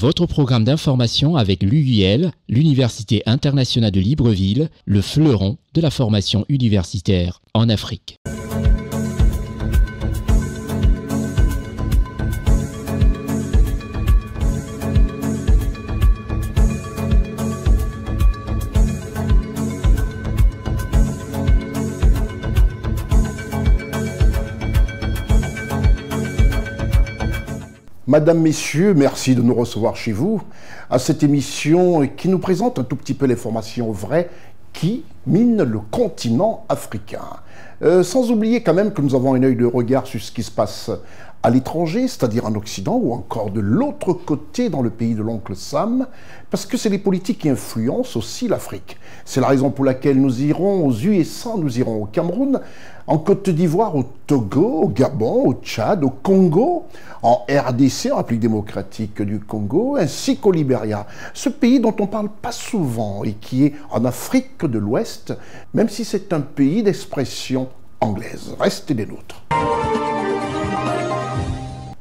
Votre programme d'information avec l'UIL, l'Université internationale de Libreville, le fleuron de la formation universitaire en Afrique. Madame, Messieurs, merci de nous recevoir chez vous à cette émission qui nous présente un tout petit peu l'information vraie qui mine le continent africain. Sans oublier quand même que nous avons un œil de regard sur ce qui se passe à l'étranger, c'est-à-dire en Occident ou encore de l'autre côté dans le pays de l'oncle Sam, parce que c'est les politiques qui influencent aussi l'Afrique. C'est la raison pour laquelle nous irons aux USA, nous irons au Cameroun, en Côte d'Ivoire, au Togo, au Gabon, au Tchad, au Congo, en RDC, en République démocratique du Congo, ainsi qu'au Libéria. Ce pays dont on ne parle pas souvent et qui est en Afrique de l'Ouest, même si c'est un pays d'expression anglaise. Restez des nôtres.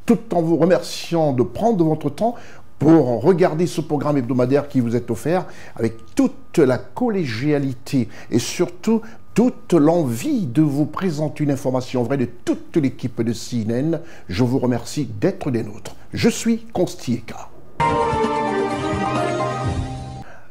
Tout en vous remerciant de prendre votre temps pour regarder ce programme hebdomadaire qui vous est offert avec toute la collégialité et surtout toute l'envie de vous présenter une information vraie de toute l'équipe de CNN. Je vous remercie d'être des nôtres. Je suis Constieka.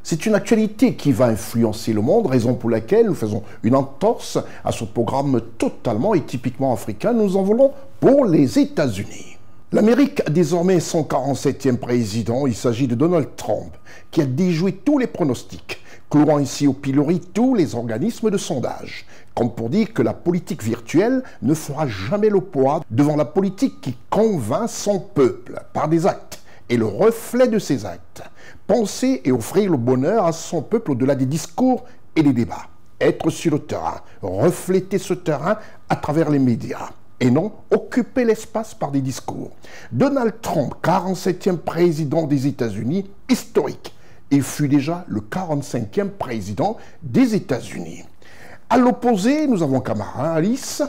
C'est une actualité qui va influencer le monde, raison pour laquelle nous faisons une entorse à ce programme totalement et typiquement africain. Nous en voulons pour les États-Unis. L'Amérique a désormais son 47e président. Il s'agit de Donald Trump, qui a déjoué tous les pronostics, clouant ici au pilori tous les organismes de sondage, comme pour dire que la politique virtuelle ne fera jamais le poids devant la politique qui convainc son peuple par des actes et le reflet de ces actes. Penser et offrir le bonheur à son peuple au-delà des discours et des débats. Être sur le terrain, refléter ce terrain à travers les médias. Et non occuper l'espace par des discours. Donald Trump, 47e président des États-Unis, historique. Il fut déjà le 45e président des États-Unis. À l'opposé, nous avons Kamala Harris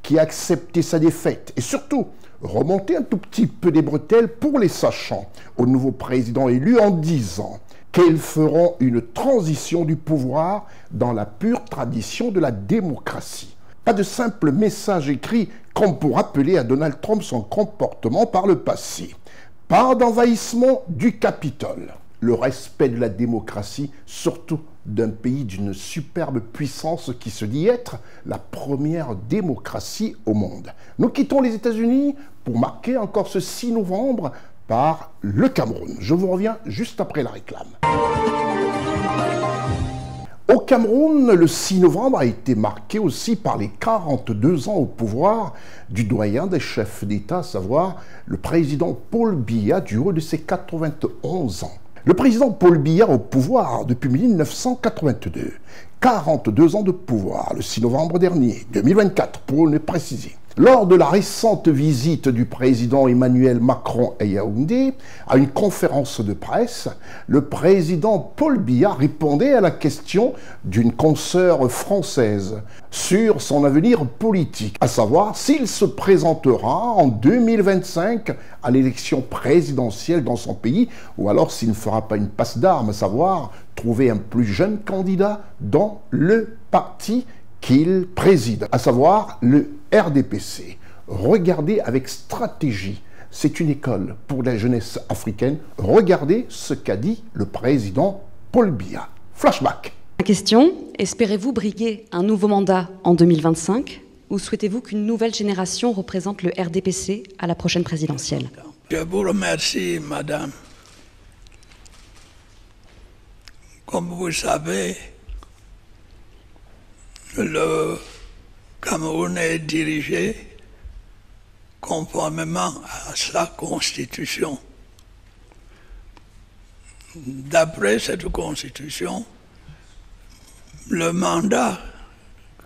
qui a accepté sa défaite et surtout remonté un tout petit peu des bretelles pour les sachants au nouveau président élu en disant qu'ils feront une transition du pouvoir dans la pure tradition de la démocratie. Pas de simple message écrit comme pour rappeler à Donald Trump son comportement par le passé. Pas d'envahissement du Capitole. Le respect de la démocratie, surtout d'un pays d'une superbe puissance qui se dit être la première démocratie au monde. Nous quittons les États-Unis pour marquer encore ce 6 novembre par le Cameroun. Je vous reviens juste après la réclame. Au Cameroun, le 6 novembre a été marqué aussi par les 42 ans au pouvoir du doyen des chefs d'État, à savoir le président Paul Biya du haut de ses 91 ans. Le président Paul Biya au pouvoir depuis 1982. 42 ans de pouvoir, le 6 novembre dernier, 2024 pour le préciser. Lors de la récente visite du président Emmanuel Macron à Yaoundé, à une conférence de presse, le président Paul Biya répondait à la question d'une consoeur française sur son avenir politique, à savoir s'il se présentera en 2025 à l'élection présidentielle dans son pays ou alors s'il ne fera pas une passe d'armes, à savoir trouver un plus jeune candidat dans le parti qu'il préside, à savoir le RDPC. Regardez avec stratégie, c'est une école pour la jeunesse africaine. Regardez ce qu'a dit le président Paul Biya. Flashback. Question, espérez-vous briguer un nouveau mandat en 2025 ou souhaitez-vous qu'une nouvelle génération représente le RDPC à la prochaine présidentielle? Je vous remercie, madame. Comme vous savez, le Cameroun est dirigé conformément à sa constitution. D'après cette constitution, le mandat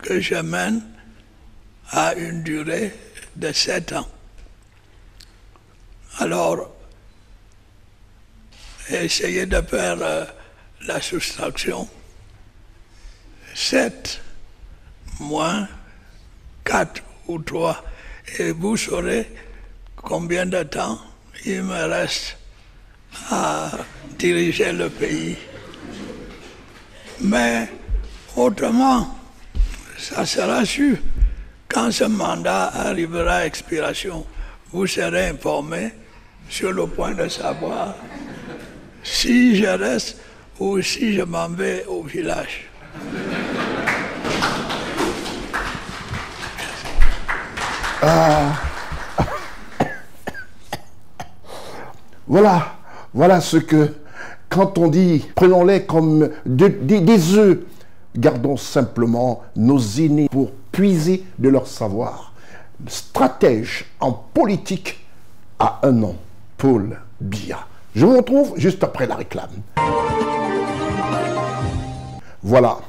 que je mène a une durée de 7 ans. Alors, essayez de faire la soustraction. 7 moins 4 ou 3, et vous saurez combien de temps il me reste à diriger le pays. Mais autrement, ça sera sûr. Quand ce mandat arrivera à expiration, vous serez informés sur le point de savoir si je reste ou si je m'en vais au village. Voilà ce que, quand on dit, prenons-les comme des œufs, gardons simplement nos aînés pour puiser de leur savoir. Stratège en politique a un nom, Paul Biya. Je vous retrouve juste après la réclame. Voilà,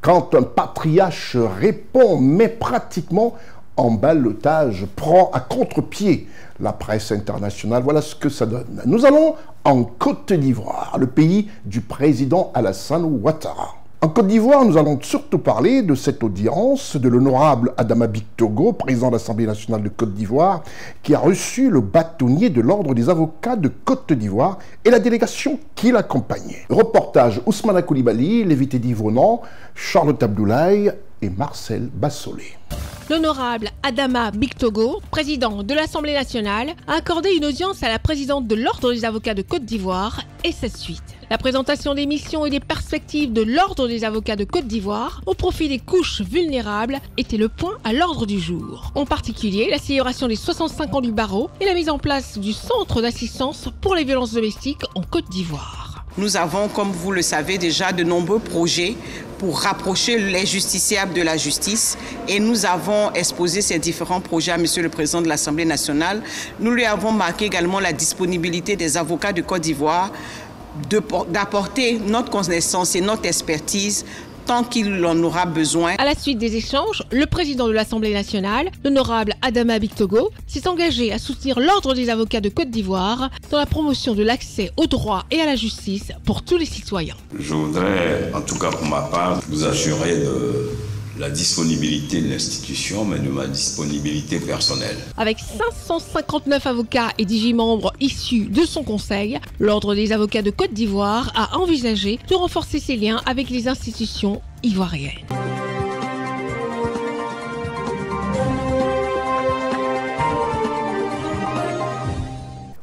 quand un patriarche répond, mais pratiquement en ballottage, prend à contre-pied la presse internationale, voilà ce que ça donne. Nous allons en Côte d'Ivoire, le pays du président Alassane Ouattara. En Côte d'Ivoire, nous allons surtout parler de cette audience de l'honorable Adama Bictogo, président de l'Assemblée nationale de Côte d'Ivoire, qui a reçu le bâtonnier de l'Ordre des avocats de Côte d'Ivoire et la délégation qui l'accompagnait. Reportage Ousmane Koulibaly, Lévité Divronan, Charlotte Abdoulaye et Marcel Bassolé. L'honorable Adama Bictogo, président de l'Assemblée nationale, a accordé une audience à la présidente de l'Ordre des avocats de Côte d'Ivoire et sa suite. La présentation des missions et des perspectives de l'Ordre des avocats de Côte d'Ivoire au profit des couches vulnérables était le point à l'ordre du jour. En particulier, la célébration des 65 ans du barreau et la mise en place du centre d'assistance pour les violences domestiques en Côte d'Ivoire. Nous avons, comme vous le savez déjà, de nombreux projets pour rapprocher les justiciables de la justice et nous avons exposé ces différents projets à Monsieur le Président de l'Assemblée nationale. Nous lui avons marqué également la disponibilité des avocats de Côte d'Ivoire d'apporter notre connaissance et notre expertise tant qu'il en aura besoin. À la suite des échanges, le président de l'Assemblée nationale, l'honorable Adama Bictogo, s'est engagé à soutenir l'Ordre des avocats de Côte d'Ivoire dans la promotion de l'accès au droit et à la justice pour tous les citoyens. Je voudrais, en tout cas pour ma part, vous assurer de la disponibilité de l'institution, mais de ma disponibilité personnelle. Avec 559 avocats et 18 membres issus de son conseil, l'Ordre des avocats de Côte d'Ivoire a envisagé de renforcer ses liens avec les institutions ivoiriennes.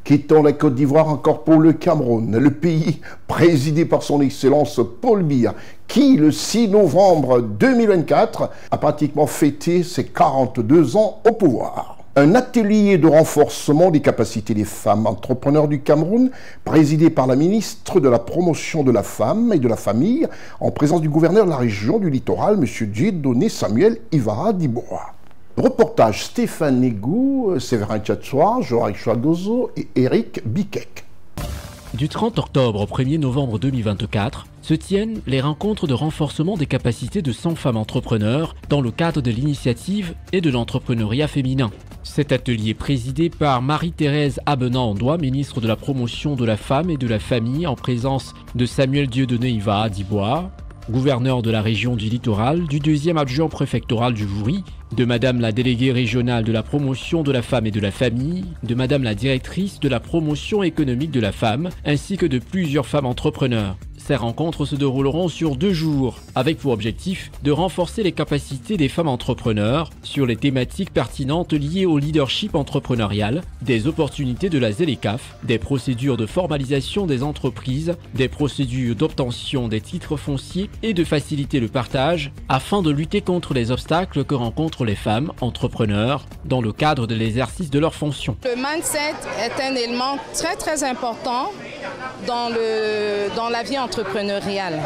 Quittons la Côte d'Ivoire encore pour le Cameroun, le pays présidé par son Excellence Paul Biya, qui, le 6 novembre 2024, a pratiquement fêté ses 42 ans au pouvoir. Un atelier de renforcement des capacités des femmes entrepreneurs du Cameroun, présidé par la ministre de la Promotion de la Femme et de la Famille, en présence du gouverneur de la région du Littoral, M. Dieudonné Samuel Ivara Diboa. Reportage Stéphane Négou, Séverin Tchatsoa, Joël Chouagozo et Eric Bikek. Du 30 octobre au 1er novembre 2024 se tiennent les rencontres de renforcement des capacités de 100 femmes entrepreneurs dans le cadre de l'initiative et de l'entrepreneuriat féminin. Cet atelier présidé par Marie-Thérèse Abenant-Ondoa, ministre de la Promotion de la Femme et de la Famille, en présence de Samuel Dieudonné Ivara Diboa, gouverneur de la région du Littoral, du 2e adjoint préfectoral du Vouri, de Madame la déléguée régionale de la promotion de la femme et de la famille, de Madame la directrice de la promotion économique de la femme, ainsi que de plusieurs femmes entrepreneurs. Ces rencontres se dérouleront sur 2 jours, avec pour objectif de renforcer les capacités des femmes entrepreneurs sur les thématiques pertinentes liées au leadership entrepreneurial, des opportunités de la ZLECAf, des procédures de formalisation des entreprises, des procédures d'obtention des titres fonciers et de faciliter le partage afin de lutter contre les obstacles que rencontrent les femmes entrepreneurs dans le cadre de l'exercice de leurs fonctions. Le mindset est un élément très important dans la vie entrepreneuriale.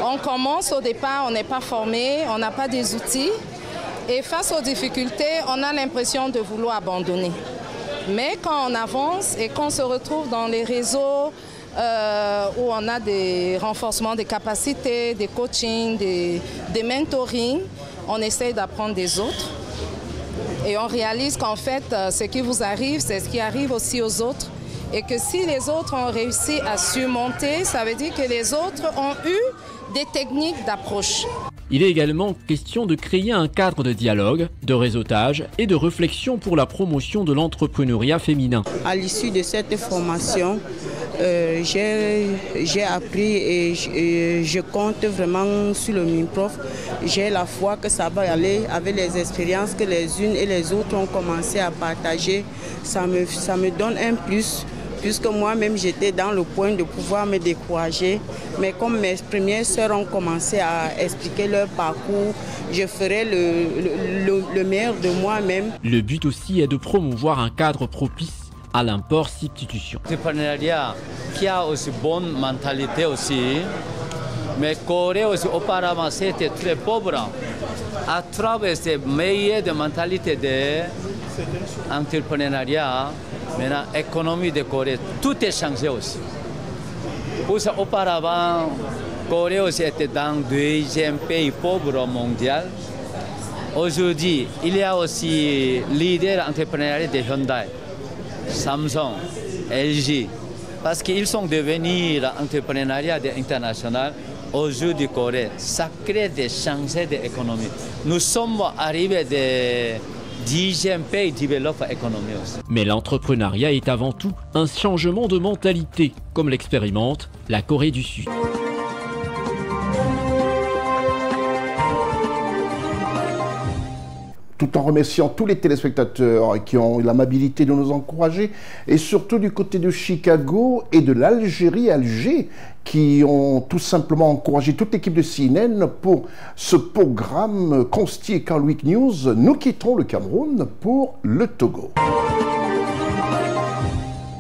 On commence au départ, on n'est pas formé, on n'a pas des outils et face aux difficultés, on a l'impression de vouloir abandonner. Mais quand on avance et qu'on se retrouve dans les réseaux où on a des renforcements des capacités, des coachings, des mentorings, on essaye d'apprendre des autres et on réalise qu'en fait, ce qui vous arrive, c'est ce qui arrive aussi aux autres. Et que si les autres ont réussi à surmonter, ça veut dire que les autres ont eu des techniques d'approche. Il est également question de créer un cadre de dialogue, de réseautage et de réflexion pour la promotion de l'entrepreneuriat féminin. À l'issue de cette formation, j'ai appris et je compte vraiment sur le MINPROF. J'ai la foi que ça va aller avec les expériences que les unes et les autres ont commencé à partager. Ça me donne un plus, puisque moi-même j'étais dans le point de pouvoir me décourager. Mais comme mes premières sœurs ont commencé à expliquer leur parcours, je ferai le meilleur de moi-même. Le but aussi est de promouvoir un cadre propice à l'import-substitution. L'entrepreneuriat qui a aussi bonne mentalité aussi, mais Corée aussi auparavant c'était très pauvre. À travers ces meilleures mentalités d'entrepreneuriat, maintenant l'économie de Corée, tout est changé aussi. Pour ça, auparavant, Corée aussi était dans le deuxième pays pauvre mondial. Aujourd'hui, il y a aussi leader entrepreneurial de Hyundai, Samsung, LG, parce qu'ils sont devenus l'entrepreneuriat international. Aujourd'hui, Corée, ça crée des chances d'économie. Nous sommes arrivés de 10e pays développé économie aussi. Mais l'entrepreneuriat est avant tout un changement de mentalité, comme l'expérimente la Corée du Sud. Tout en remerciant tous les téléspectateurs qui ont eu l'amabilité de nous encourager, et surtout du côté de Chicago et de l'Algérie, Alger, qui ont tout simplement encouragé toute l'équipe de CNN pour ce programme Consti et Carl Week News. Nous quittons le Cameroun pour le Togo.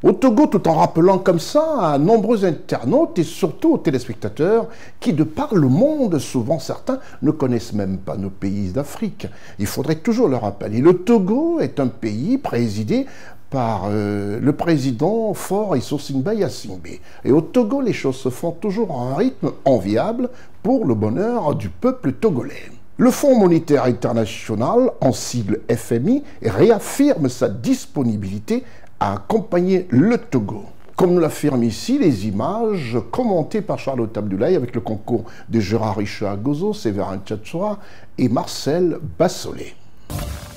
Au Togo, tout en rappelant comme ça à nombreux internautes et surtout aux téléspectateurs qui, de par le monde, souvent certains ne connaissent même pas nos pays d'Afrique. Il faudrait toujours le rappeler. Le Togo est un pays présidé par le président Faure Issou-Singbe. Et au Togo, les choses se font toujours à un rythme enviable pour le bonheur du peuple togolais. Le Fonds monétaire international, en sigle FMI, réaffirme sa disponibilité à accompagner le Togo. Comme nous l'affirment ici les images commentées par Charlotte Abdoulaye avec le concours de Gérard Richard Gozo, Séverin Tchatchoura et Marcel Bassolé.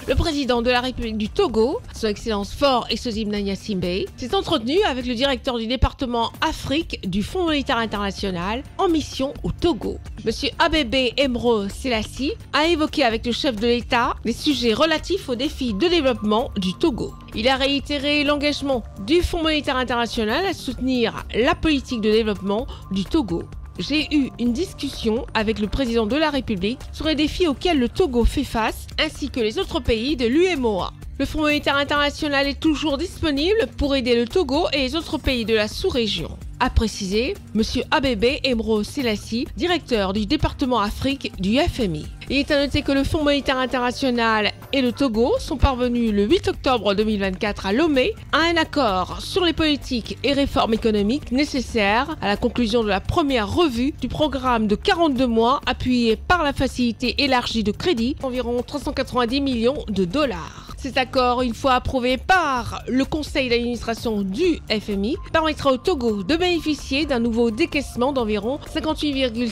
Le président de la République du Togo, son Excellence Faure Issou-Singbe Gnassingbé, s'est entretenu avec le directeur du département Afrique du Fonds monétaire international en mission au Togo. Monsieur Abebe Emro Selassie a évoqué avec le chef de l'État les sujets relatifs aux défis de développement du Togo. Il a réitéré l'engagement du Fonds monétaire international à soutenir la politique de développement du Togo. J'ai eu une discussion avec le président de la République sur les défis auxquels le Togo fait face, ainsi que les autres pays de l'UEMOA. Le Fonds monétaire international est toujours disponible pour aider le Togo et les autres pays de la sous-région, a précisé M. Abebe Emro Selassie, directeur du département Afrique du FMI. Il est à noter que le Fonds monétaire international et le Togo sont parvenus le 8 octobre 2024 à Lomé à un accord sur les politiques et réformes économiques nécessaires à la conclusion de la première revue du programme de 42 mois appuyé par la facilité élargie de crédit, environ 390 millions de dollars. Cet accord, une fois approuvé par le conseil d'administration du FMI, permettra au Togo de bénéficier d'un nouveau décaissement d'environ 58,7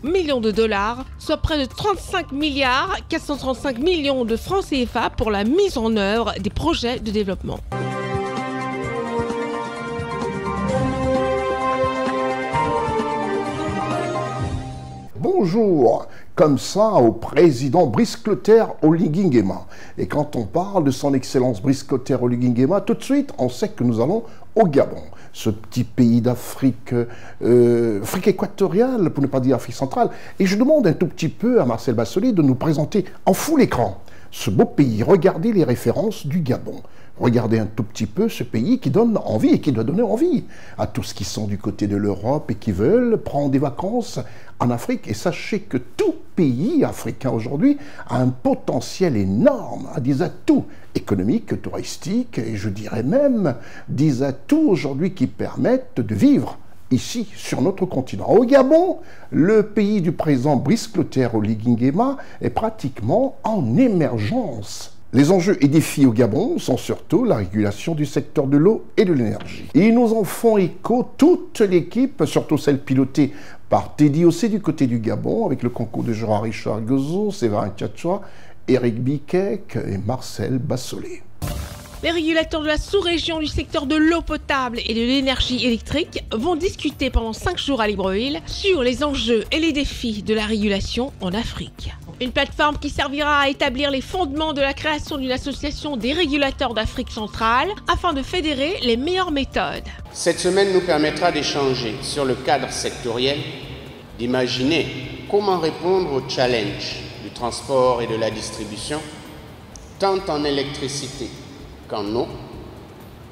millions de dollars, soit près de 35 milliards 435 millions de francs CFA pour la mise en œuvre des projets de développement. Bonjour, comme ça au président Brice Clotaire Oligui Nguema. Et quand on parle de son excellence Brice Clotaire Oligui Nguema, tout de suite on sait que nous allons au Gabon, ce petit pays d'Afrique, Afrique équatoriale, pour ne pas dire Afrique centrale. Et je demande un tout petit peu à Marcel Bassolé de nous présenter en full écran ce beau pays. Regardez les références du Gabon. Regardez un tout petit peu ce pays qui donne envie et qui doit donner envie à tous qui sont du côté de l'Europe et qui veulent prendre des vacances en Afrique. Et sachez que tout pays africain aujourd'hui a un potentiel énorme, a des atouts économiques, touristiques et je dirais même des atouts aujourd'hui qui permettent de vivre ici, sur notre continent. Au Gabon, le pays du président Brice Clotaire Oligui Nguema est pratiquement en émergence. Les enjeux et défis au Gabon sont surtout la régulation du secteur de l'eau et de l'énergie. Et nous en font écho toute l'équipe, surtout celle pilotée par Teddy Ossé du côté du Gabon, avec le concours de Jean-Richard Gozo, Séverin Tchatchoua, Éric Biquek et Marcel Bassolé. Les régulateurs de la sous-région du secteur de l'eau potable et de l'énergie électrique vont discuter pendant 5 jours à Libreville sur les enjeux et les défis de la régulation en Afrique. Une plateforme qui servira à établir les fondements de la création d'une association des régulateurs d'Afrique centrale afin de fédérer les meilleures méthodes. Cette semaine nous permettra d'échanger sur le cadre sectoriel, d'imaginer comment répondre aux challenges du transport et de la distribution, tant en électricité qu'en eau,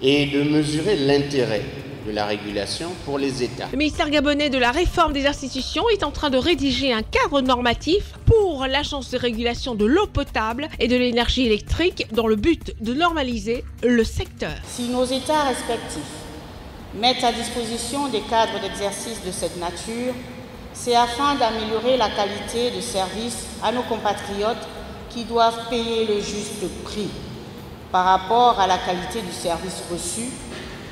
et de mesurer l'intérêt de la régulation pour les États. Le ministère gabonais de la réforme des institutions est en train de rédiger un cadre normatif pour l'agence de régulation de l'eau potable et de l'énergie électrique dans le but de normaliser le secteur. Si nos États respectifs mettent à disposition des cadres d'exercice de cette nature, c'est afin d'améliorer la qualité de service à nos compatriotes qui doivent payer le juste prix par rapport à la qualité du service reçu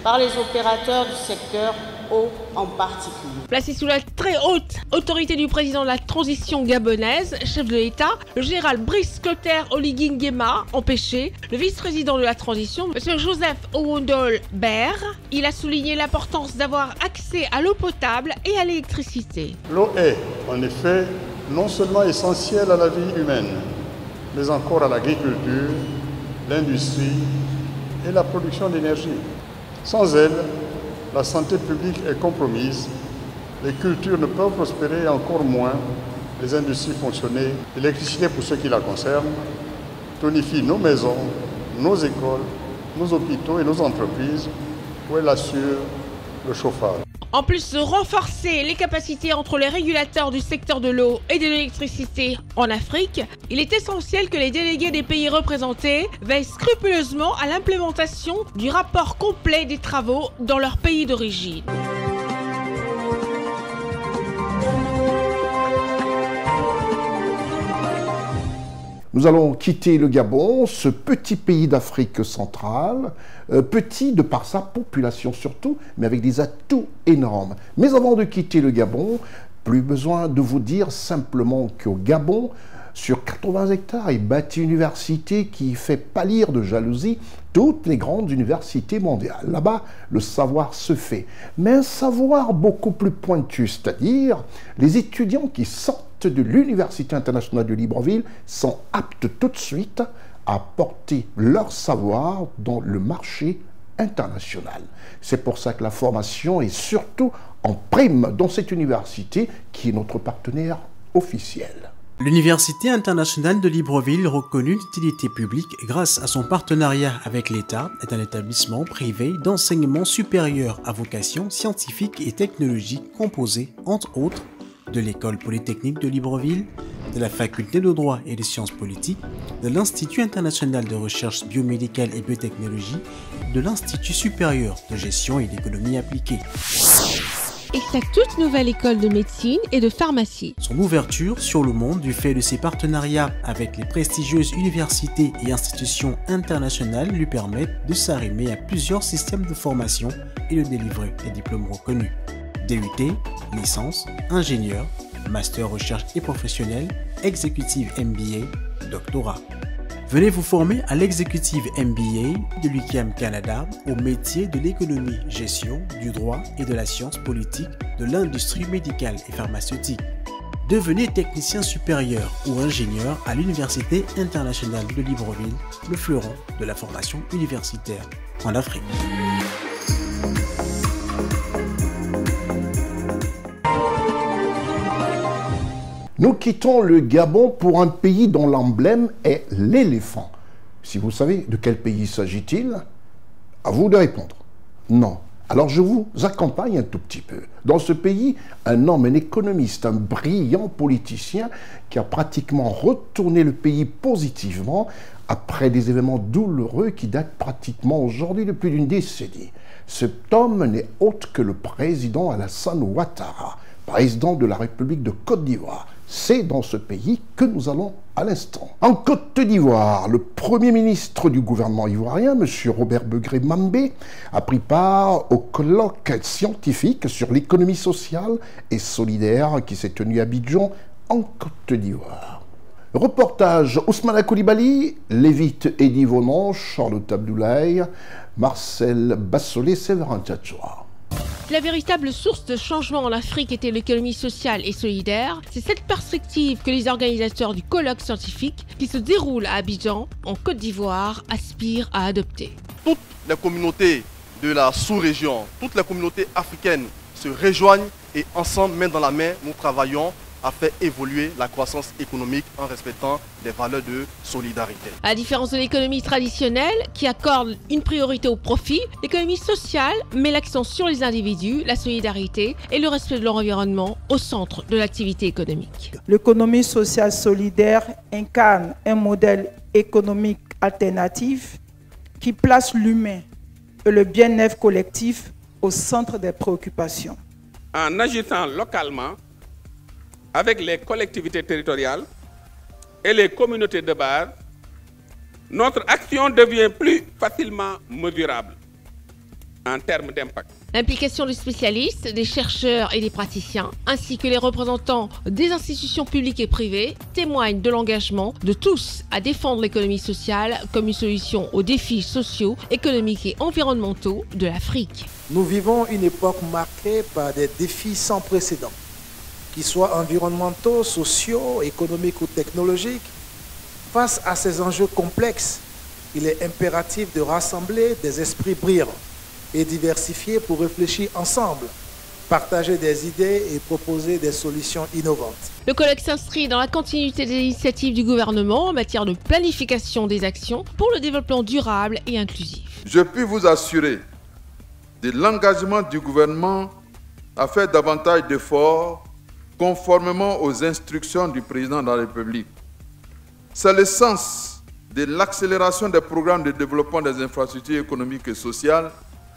par les opérateurs du secteur eau en particulier. Placé sous la très haute autorité du président de la transition gabonaise, chef de l'État, le général Brice Clotaire Oligui Nguema, empêché, le vice-président de la transition, M. Joseph Owondol Ber, il a souligné l'importance d'avoir accès à l'eau potable et à l'électricité. L'eau est, en effet, non seulement essentielle à la vie humaine, mais encore à l'agriculture, l'industrie et la production d'énergie. Sans elle, la santé publique est compromise, les cultures ne peuvent prospérer, encore moins les industries fonctionner. L'électricité, pour ceux qui la concernent, tonifie nos maisons, nos écoles, nos hôpitaux et nos entreprises, où elle assure le chauffage. En plus de renforcer les capacités entre les régulateurs du secteur de l'eau et de l'électricité en Afrique, il est essentiel que les délégués des pays représentés veillent scrupuleusement à l'implémentation du rapport complet des travaux dans leur pays d'origine. Nous allons quitter le Gabon, ce petit pays d'Afrique centrale, petit de par sa population surtout, mais avec des atouts énormes. Mais avant de quitter le Gabon, plus besoin de vous dire simplement qu'au Gabon, sur 80 hectares, est bâtie une université qui fait pâlir de jalousie toutes les grandes universités mondiales. Là-bas, le savoir se fait, mais un savoir beaucoup plus pointu, c'est-à-dire les étudiants qui sortent de l'Université internationale de Libreville sont aptes tout de suite à porter leur savoir dans le marché international. C'est pour ça que la formation est surtout en prime dans cette université qui est notre partenaire officiel. L'Université internationale de Libreville, reconnue d'utilité publique grâce à son partenariat avec l'État, est un établissement privé d'enseignement supérieur à vocation scientifique et technologique composé, entre autres, de l'École polytechnique de Libreville, de la Faculté de droit et des sciences politiques, de l'Institut international de recherche biomédicale et biotechnologie, de l'Institut supérieur de gestion et d'économie appliquée. Et sa toute nouvelle école de médecine et de pharmacie. Son ouverture sur le monde du fait de ses partenariats avec les prestigieuses universités et institutions internationales lui permettent de s'arrimer à plusieurs systèmes de formation et de délivrer des diplômes reconnus. DUT, licence, ingénieur, master recherche et professionnel, exécutive MBA, doctorat. Venez vous former à l'exécutive MBA de l'UQAM Canada au métier de l'économie, gestion, du droit et de la science politique de l'industrie médicale et pharmaceutique. Devenez technicien supérieur ou ingénieur à l'Université internationale de Libreville, le fleuron de la formation universitaire en Afrique. Nous quittons le Gabon pour un pays dont l'emblème est l'éléphant. Si vous savez de quel pays s'agit-il, à vous de répondre. Non. Alors je vous accompagne un tout petit peu. Dans ce pays, un homme, un économiste, un brillant politicien qui a pratiquement retourné le pays positivement après des événements douloureux qui datent pratiquement aujourd'hui de plus d'une décennie. Cet homme n'est autre que le président Alassane Ouattara, président de la République de Côte d'Ivoire. C'est dans ce pays que nous allons à l'instant. En Côte d'Ivoire, le Premier ministre du gouvernement ivoirien, M. Robert Begré-Mambé, a pris part au colloque scientifique sur l'économie sociale et solidaire qui s'est tenu à Abidjan, en Côte d'Ivoire. Reportage Ousmane Koulibaly, Lévite Edi Vonon, Charlotte Abdoulaye, Marcel Bassolé, Séverin Tchatchoua. La véritable source de changement en Afrique était l'économie sociale et solidaire. C'est cette perspective que les organisateurs du colloque scientifique qui se déroule à Abidjan, en Côte d'Ivoire, aspirent à adopter. Toutes les communautés de la sous-région, toutes les communautés africaines se rejoignent et ensemble, main dans la main, nous travaillons à faire évoluer la croissance économique en respectant les valeurs de solidarité. À la différence de l'économie traditionnelle, qui accorde une priorité au profit, l'économie sociale met l'accent sur les individus, la solidarité et le respect de leur environnement au centre de l'activité économique. L'économie sociale solidaire incarne un modèle économique alternatif qui place l'humain et le bien-être collectif au centre des préoccupations. En agissant localement, avec les collectivités territoriales et les communautés de base, notre action devient plus facilement mesurable en termes d'impact. L'implication des spécialistes, des chercheurs et des praticiens, ainsi que les représentants des institutions publiques et privées, témoignent de l'engagement de tous à défendre l'économie sociale comme une solution aux défis sociaux, économiques et environnementaux de l'Afrique. Nous vivons une époque marquée par des défis sans précédent, qu'ils soient environnementaux, sociaux, économiques ou technologiques. Face à ces enjeux complexes, il est impératif de rassembler des esprits brillants et diversifiés pour réfléchir ensemble, partager des idées et proposer des solutions innovantes. Le colloque s'inscrit dans la continuité des initiatives du gouvernement en matière de planification des actions pour le développement durable et inclusif. Je puis vous assurer de l'engagement du gouvernement à faire davantage d'efforts conformément aux instructions du président de la République. C'est le sens de l'accélération des programmes de développement des infrastructures économiques et sociales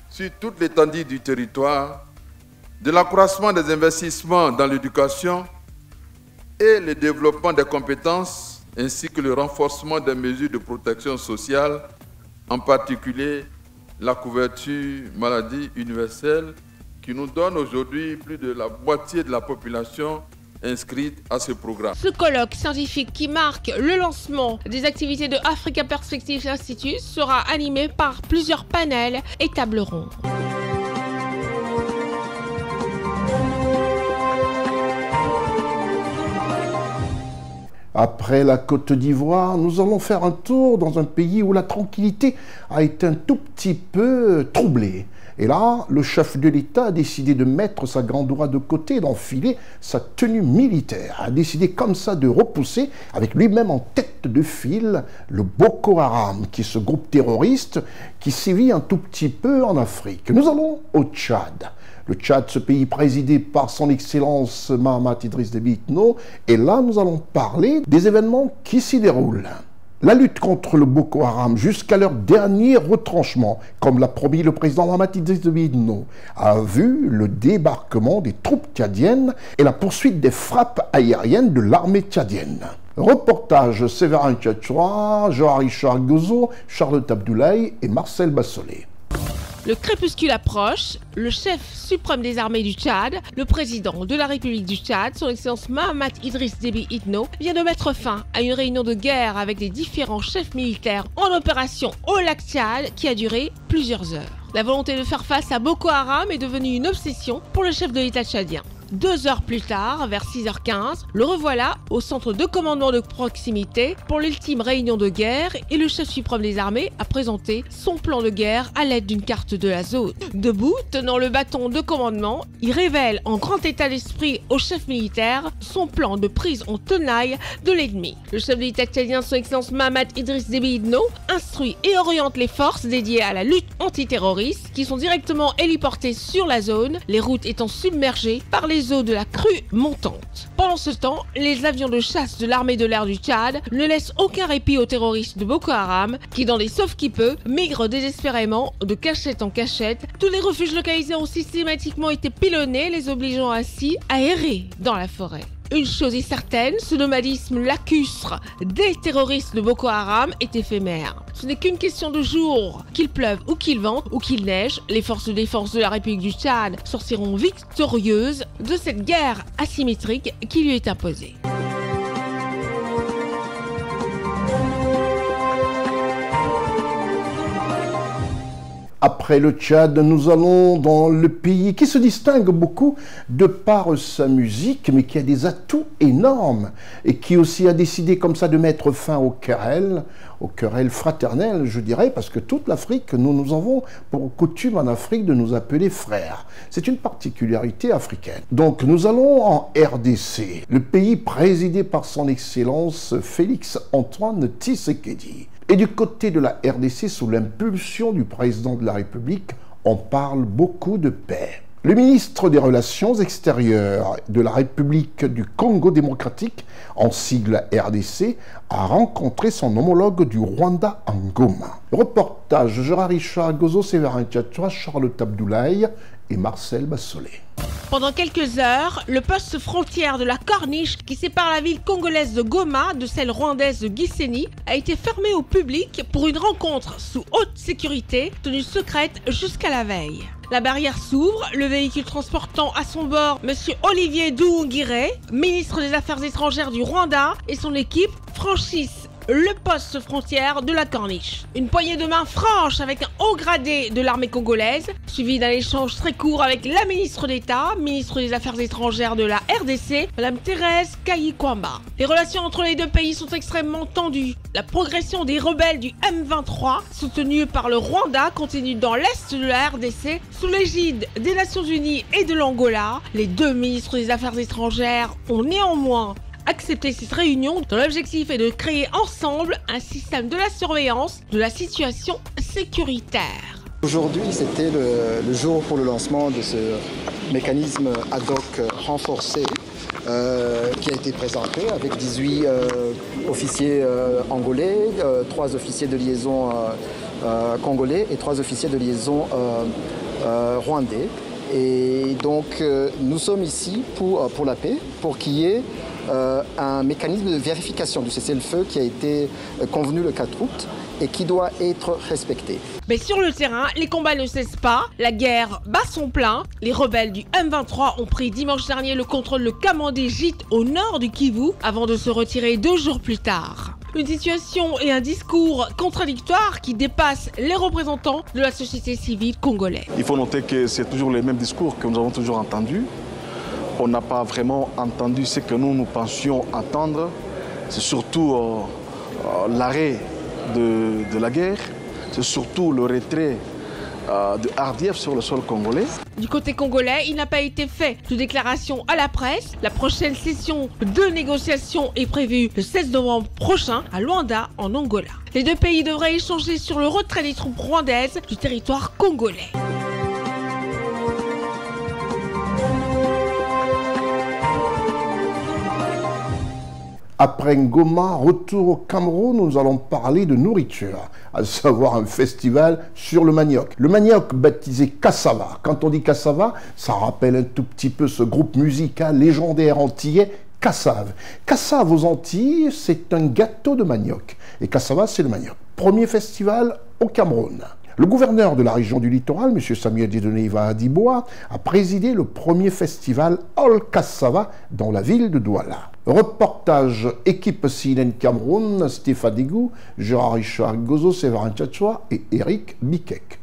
sur toute l'étendue du territoire, de l'accroissement des investissements dans l'éducation et le développement des compétences, ainsi que le renforcement des mesures de protection sociale, en particulier la couverture maladie universelle, qui nous donne aujourd'hui plus de la moitié de la population inscrite à ce programme. Ce colloque scientifique qui marque le lancement des activités de Africa Perspectives Institute sera animé par plusieurs panels et tables rondes. Après la Côte d'Ivoire, nous allons faire un tour dans un pays où la tranquillité a été un tout petit peu troublée. Et là, le chef de l'État a décidé de mettre sa grande droite de côté, d'enfiler sa tenue militaire, a décidé comme ça de repousser, avec lui-même en tête de file, le Boko Haram, qui est ce groupe terroriste qui sévit un tout petit peu en Afrique. Nous allons au Tchad. Le Tchad, ce pays présidé par son Excellence Mahamat Idriss Déby Itno, et là nous allons parler des événements qui s'y déroulent. La lutte contre le Boko Haram jusqu'à leur dernier retranchement, comme l'a promis le président Mahamat Idriss Déby Itno, a vu le débarquement des troupes tchadiennes et la poursuite des frappes aériennes de l'armée tchadienne. Reportage Séverin Tchatchoua, Jean-Richard Gozo, Charlotte Abdoulaye et Marcel Bassolé. Le crépuscule approche, le chef suprême des armées du Tchad, le président de la République du Tchad, son Excellence Mahamat Idriss Déby Itno, vient de mettre fin à une réunion de guerre avec les différents chefs militaires en opération au lac Tchad qui a duré plusieurs heures. La volonté de faire face à Boko Haram est devenue une obsession pour le chef de l'État tchadien. 2 heures plus tard, vers 6h15, le revoilà au centre de commandement de proximité pour l'ultime réunion de guerre et le chef suprême des armées a présenté son plan de guerre à l'aide d'une carte de la zone. Debout, tenant le bâton de commandement, il révèle en grand état d'esprit au chef militaire son plan de prise en tenaille de l'ennemi. Le chef de l'État tchadien, son Excellence Mahamat Idriss Déby Itno, instruit et oriente les forces dédiées à la lutte antiterroriste qui sont directement héliportées sur la zone, les routes étant submergées par les eaux de la crue montante. Pendant ce temps, les avions de chasse de l'armée de l'air du Tchad ne laissent aucun répit aux terroristes de Boko Haram qui, dans les sauve-qui-peut, migrent désespérément de cachette en cachette. Tous les refuges localisés ont systématiquement été pilonnés, les obligeant ainsi à errer dans la forêt. Une chose est certaine, ce nomadisme lacustre des terroristes de Boko Haram est éphémère. Ce n'est qu'une question de jours. Qu'il pleuve ou qu'il vente ou qu'il neige, les forces de défense de la République du Tchad sortiront victorieuses de cette guerre asymétrique qui lui est imposée. Après le Tchad, nous allons dans le pays qui se distingue beaucoup de par sa musique, mais qui a des atouts énormes et qui aussi a décidé comme ça de mettre fin aux querelles fraternelles, je dirais, parce que toute l'Afrique, nous avons pour coutume en Afrique de nous appeler frères. C'est une particularité africaine. Donc nous allons en RDC, le pays présidé par son Excellence Félix Antoine Tshisekedi. Et du côté de la RDC, sous l'impulsion du président de la République, on parle beaucoup de paix. Le ministre des Relations extérieures de la République du Congo démocratique, en sigle RDC, a rencontré son homologue du Rwanda en Goma. Reportage Gérard Richard Gozo, Séverin Tchatchoua, Charlotte Abdoulaye et Marcel Bassolé. Pendant quelques heures, le poste frontière de la Corniche qui sépare la ville congolaise de Goma de celle rwandaise de Gisenyi a été fermé au public pour une rencontre sous haute sécurité tenue secrète jusqu'à la veille. La barrière s'ouvre, le véhicule transportant à son bord M. Olivier Nduhungirehe, ministre des Affaires étrangères du Rwanda, et son équipe franchissent le poste frontière de la Corniche. Une poignée de main franche avec un haut gradé de l'armée congolaise, suivi d'un échange très court avec la ministre d'État, ministre des Affaires étrangères de la RDC, Mme Thérèse Kayikwamba. Les relations entre les deux pays sont extrêmement tendues. La progression des rebelles du M23, soutenus par le Rwanda, continue dans l'est de la RDC, sous l'égide des Nations Unies et de l'Angola. Les deux ministres des Affaires étrangères ont néanmoins accepter cette réunion dont l'objectif est de créer ensemble un système de la surveillance de la situation sécuritaire. Aujourd'hui, c'était le jour pour le lancement de ce mécanisme ad hoc renforcé qui a été présenté avec 18 officiers angolais, 3 officiers de liaison congolais et 3 officiers de liaison rwandais. Et donc nous sommes ici pour la paix, pour qu'il y ait un mécanisme de vérification du cessez-le-feu qui a été convenu le 4 août et qui doit être respecté. Mais sur le terrain, les combats ne cessent pas, la guerre bat son plein. Les rebelles du M23 ont pris dimanche dernier le contrôle de Kamandé-Jit au nord du Kivu avant de se retirer 2 jours plus tard. Une situation et un discours contradictoires qui dépassent les représentants de la société civile congolaise. Il faut noter que c'est toujours les mêmes discours que nous avons toujours entendus. On n'a pas vraiment entendu ce que nous pensions entendre. C'est surtout l'arrêt de la guerre, c'est surtout le retrait de RDF sur le sol congolais. Du côté congolais, il n'a pas été fait de déclaration à la presse. La prochaine session de négociation est prévue le 16 novembre prochain à Luanda, en Angola. Les deux pays devraient échanger sur le retrait des troupes rwandaises du territoire congolais. Après Ngoma, retour au Cameroun, nous allons parler de nourriture, à savoir un festival sur le manioc. Le manioc baptisé Cassava. Quand on dit Cassava, ça rappelle un tout petit peu ce groupe musical légendaire antillais, Cassave. Cassave aux Antilles, c'est un gâteau de manioc. Et Cassava, c'est le manioc. Premier festival au Cameroun. Le gouverneur de la région du littoral, M. Samuel Dieudonné Iva Adiboa, a présidé le premier festival All Cassava dans la ville de Douala. Reportage équipe CNN Cameroun, Stéphane Degou, Gérard Richard Gozo, Séverin Tchatchoua et Eric Bikek.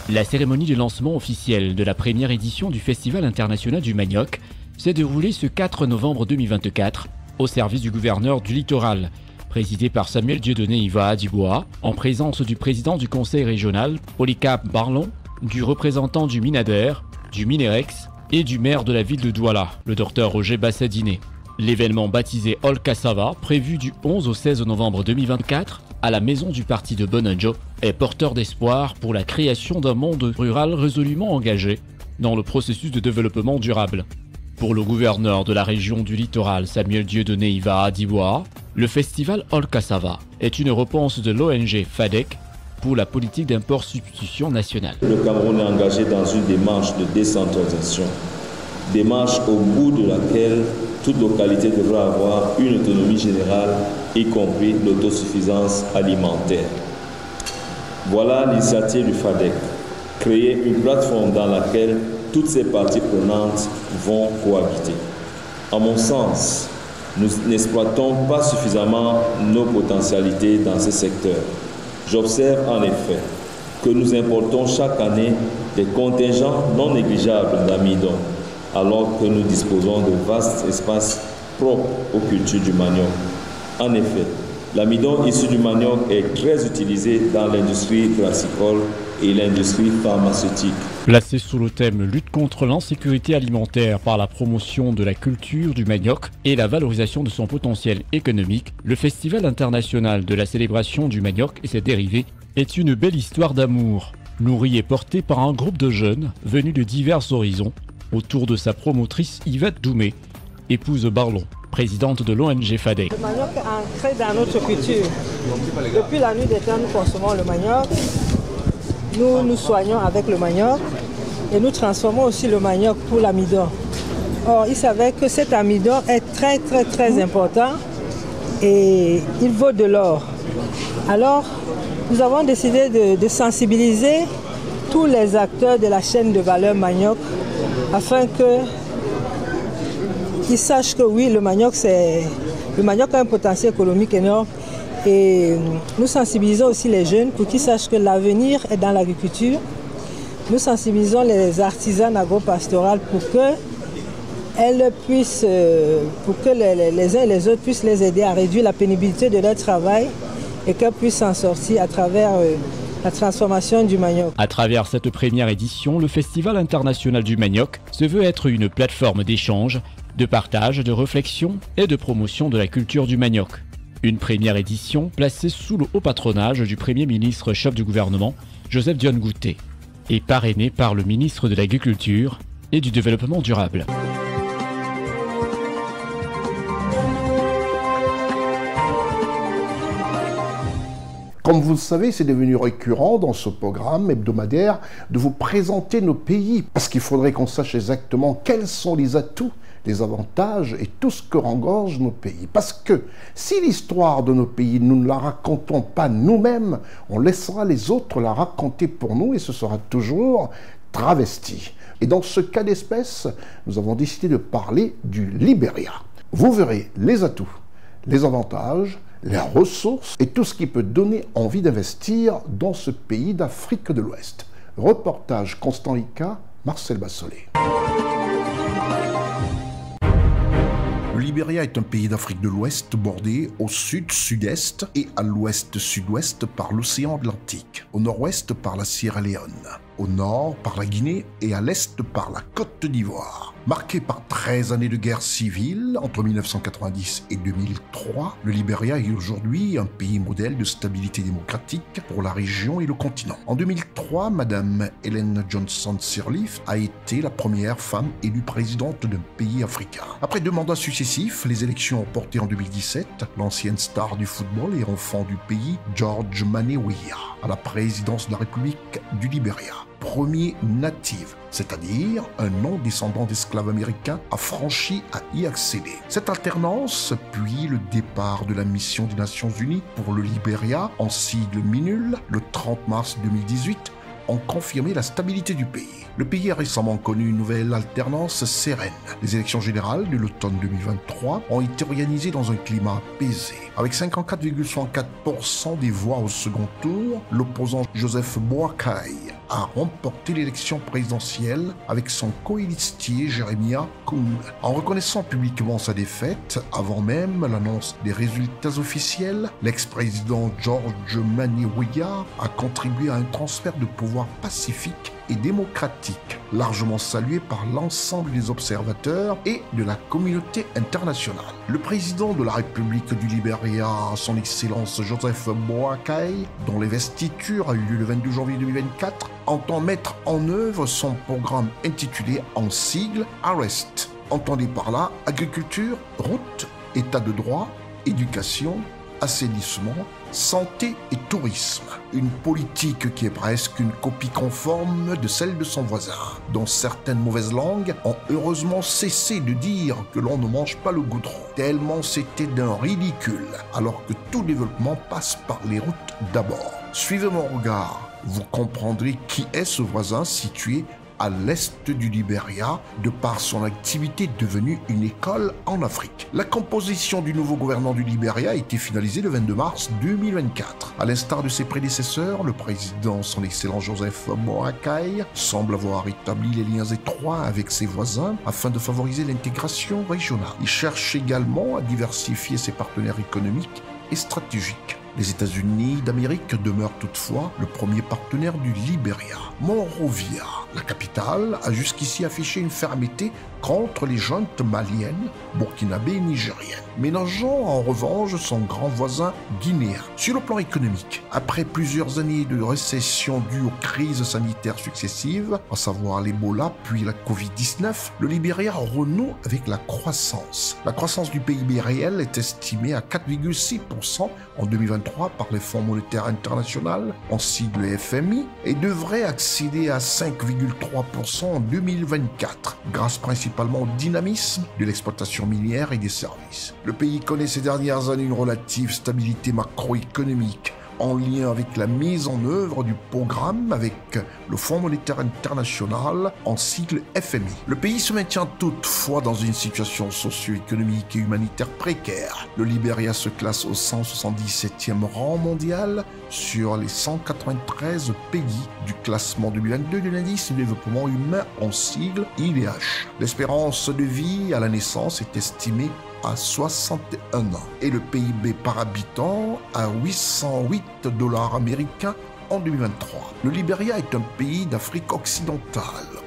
La cérémonie de lancement officielle de la première édition du Festival international du manioc s'est déroulée ce 4 novembre 2024 au service du gouverneur du littoral, présidé par Samuel Dieudonné Iva Adiboa, en présence du président du conseil régional, Polycarpe Barlon, du représentant du Minader, du Minerex et du maire de la ville de Douala, le docteur Roger Bassadiné. L'événement baptisé All Cassava, prévu du 11 au 16 novembre 2024 à la maison du parti de Bonadjo, est porteur d'espoir pour la création d'un monde rural résolument engagé dans le processus de développement durable. Pour le gouverneur de la région du littoral, Samuel Dieudonné Iva Adiboa, le festival All Cassava est une réponse de l'ONG FADEC pour la politique d'import substitution nationale. Le Cameroun est engagé dans une démarche de décentralisation, démarche au bout de laquelle toute localité devra avoir une autonomie générale, y compris l'autosuffisance alimentaire. Voilà l'initiative du FADEC, créer une plateforme dans laquelle toutes ces parties prenantes vont cohabiter. À mon sens, nous n'exploitons pas suffisamment nos potentialités dans ce secteur. J'observe en effet que nous importons chaque année des contingents non négligeables d'amidon, alors que nous disposons de vastes espaces propres aux cultures du manioc. En effet, l'amidon issu du manioc est très utilisé dans l'industrie brassicole et l'industrie pharmaceutique. Placé sous le thème lutte contre l'insécurité alimentaire par la promotion de la culture du manioc et la valorisation de son potentiel économique, le Festival international de la célébration du manioc et ses dérivés est une belle histoire d'amour, nourrie et portée par un groupe de jeunes venus de divers horizons, autour de sa promotrice Yvette Doumé, épouse Barlon, présidente de l'ONG FADEC. Le manioc est ancré dans notre culture. Depuis la nuit des temps, nous consommons le manioc, nous nous soignons avec le manioc et nous transformons aussi le manioc pour l'amidon. Or, il s'avère que cet amidon est très important et il vaut de l'or. Alors, nous avons décidé de sensibiliser tous les acteurs de la chaîne de valeur manioc afin qu'ils sachent que oui, le manioc a un potentiel économique énorme. Et nous sensibilisons aussi les jeunes pour qu'ils sachent que l'avenir est dans l'agriculture. Nous sensibilisons les artisans agro-pastorales pour que les uns et les autres puissent les aider à réduire la pénibilité de leur travail et qu'elles puissent s'en sortir à travers la transformation du manioc. À travers cette première édition, le Festival international du manioc se veut être une plateforme d'échange, de partage, de réflexion et de promotion de la culture du manioc. Une première édition placée sous le haut patronage du Premier ministre chef du gouvernement, Joseph Dione Gouté, et parrainée par le ministre de l'Agriculture et du Développement durable. Comme vous le savez, c'est devenu récurrent dans ce programme hebdomadaire de vous présenter nos pays, parce qu'il faudrait qu'on sache exactement quels sont les atouts, les avantages et tout ce que regorgent nos pays. Parce que si l'histoire de nos pays, nous ne la racontons pas nous-mêmes, on laissera les autres la raconter pour nous et ce sera toujours travesti. Et dans ce cas d'espèce, nous avons décidé de parler du Libéria. Vous verrez les atouts, les avantages, les ressources et tout ce qui peut donner envie d'investir dans ce pays d'Afrique de l'Ouest. Reportage Constant Ika, Marcel Bassolé. Le Libéria est un pays d'Afrique de l'Ouest bordé au sud-sud-est et à l'ouest-sud-ouest par l'océan Atlantique, au nord-ouest par la Sierra Leone, au nord par la Guinée et à l'est par la Côte d'Ivoire. Marqué par 13 années de guerre civile entre 1990 et 2003, le Libéria est aujourd'hui un pays modèle de stabilité démocratique pour la région et le continent. En 2003, Madame Ellen Johnson Sirleaf a été la première femme élue présidente d'un pays africain. Après 2 mandats successifs, les élections ont porté en 2017 l'ancienne star du football et enfant du pays, George Manneh Weah, à la présidence de la République du Libéria. Premier natif, c'est-à-dire un non-descendant d'esclaves américains, a franchi à y accéder. Cette alternance, puis le départ de la mission des Nations Unies pour le Libéria, en sigle MINUL, le 30 mars 2018, ont confirmé la stabilité du pays. Le pays a récemment connu une nouvelle alternance sereine. Les élections générales de l'automne 2023 ont été organisées dans un climat apaisé. Avec 54,64% des voix au second tour, l'opposant Joseph Boakai a remporté l'élection présidentielle avec son coélistier Jeremiah Koum. En reconnaissant publiquement sa défaite, avant même l'annonce des résultats officiels, l'ex-président George Manneh Weah a contribué à un transfert de pouvoir pacifique et démocratique, largement salué par l'ensemble des observateurs et de la communauté internationale. Le président de la République du Libéria, son Excellence Joseph Boakai, dont l'investiture a eu lieu le 22 janvier 2024, entend mettre en œuvre son programme intitulé en sigle ARREST. Entendez par là agriculture, route, état de droit, éducation, assainissement, santé et tourisme. Une politique qui est presque une copie conforme de celle de son voisin, dont certaines mauvaises langues ont heureusement cessé de dire que l'on ne mange pas le goudron, tellement c'était d'un ridicule, alors que tout développement passe par les routes d'abord. Suivez mon regard, vous comprendrez qui est ce voisin situé à l'est du Libéria, de par son activité devenue une école en Afrique. La composition du nouveau gouvernement du Libéria a été finalisée le 22 mars 2024. À l'instar de ses prédécesseurs, le président, son excellent Joseph Boakai, semble avoir établi les liens étroits avec ses voisins afin de favoriser l'intégration régionale. Il cherche également à diversifier ses partenaires économiques et stratégiques. Les États-Unis d'Amérique demeurent toutefois le premier partenaire du Libéria. Monrovia, la capitale, a jusqu'ici affiché une fermeté contre les juntes maliennes, burkinabées et nigériennes, ménageant en revanche son grand voisin guinéen. Sur le plan économique, après plusieurs années de récession due aux crises sanitaires successives, à savoir l'Ebola puis la Covid-19, le Libéria renoue avec la croissance. La croissance du PIB réel est estimée à 4,6% en 2023 par le Fonds monétaire international, en sigle FMI, et devrait accéder à 5,3% en 2024, grâce principalement au dynamisme de l'exploitation minière et des services. Le pays connaît ces dernières années une relative stabilité macroéconomique, en lien avec la mise en œuvre du programme avec le Fonds monétaire international, en sigle FMI. Le pays se maintient toutefois dans une situation socio-économique et humanitaire précaire. Le Libéria se classe au 177e rang mondial sur les 193 pays du classement 2022 de l'indice de développement humain, en sigle IDH. L'espérance de vie à la naissance est estimée à 61 ans et le PIB par habitant à 808 $ américains en 2023. Le Libéria est un pays d'Afrique occidentale,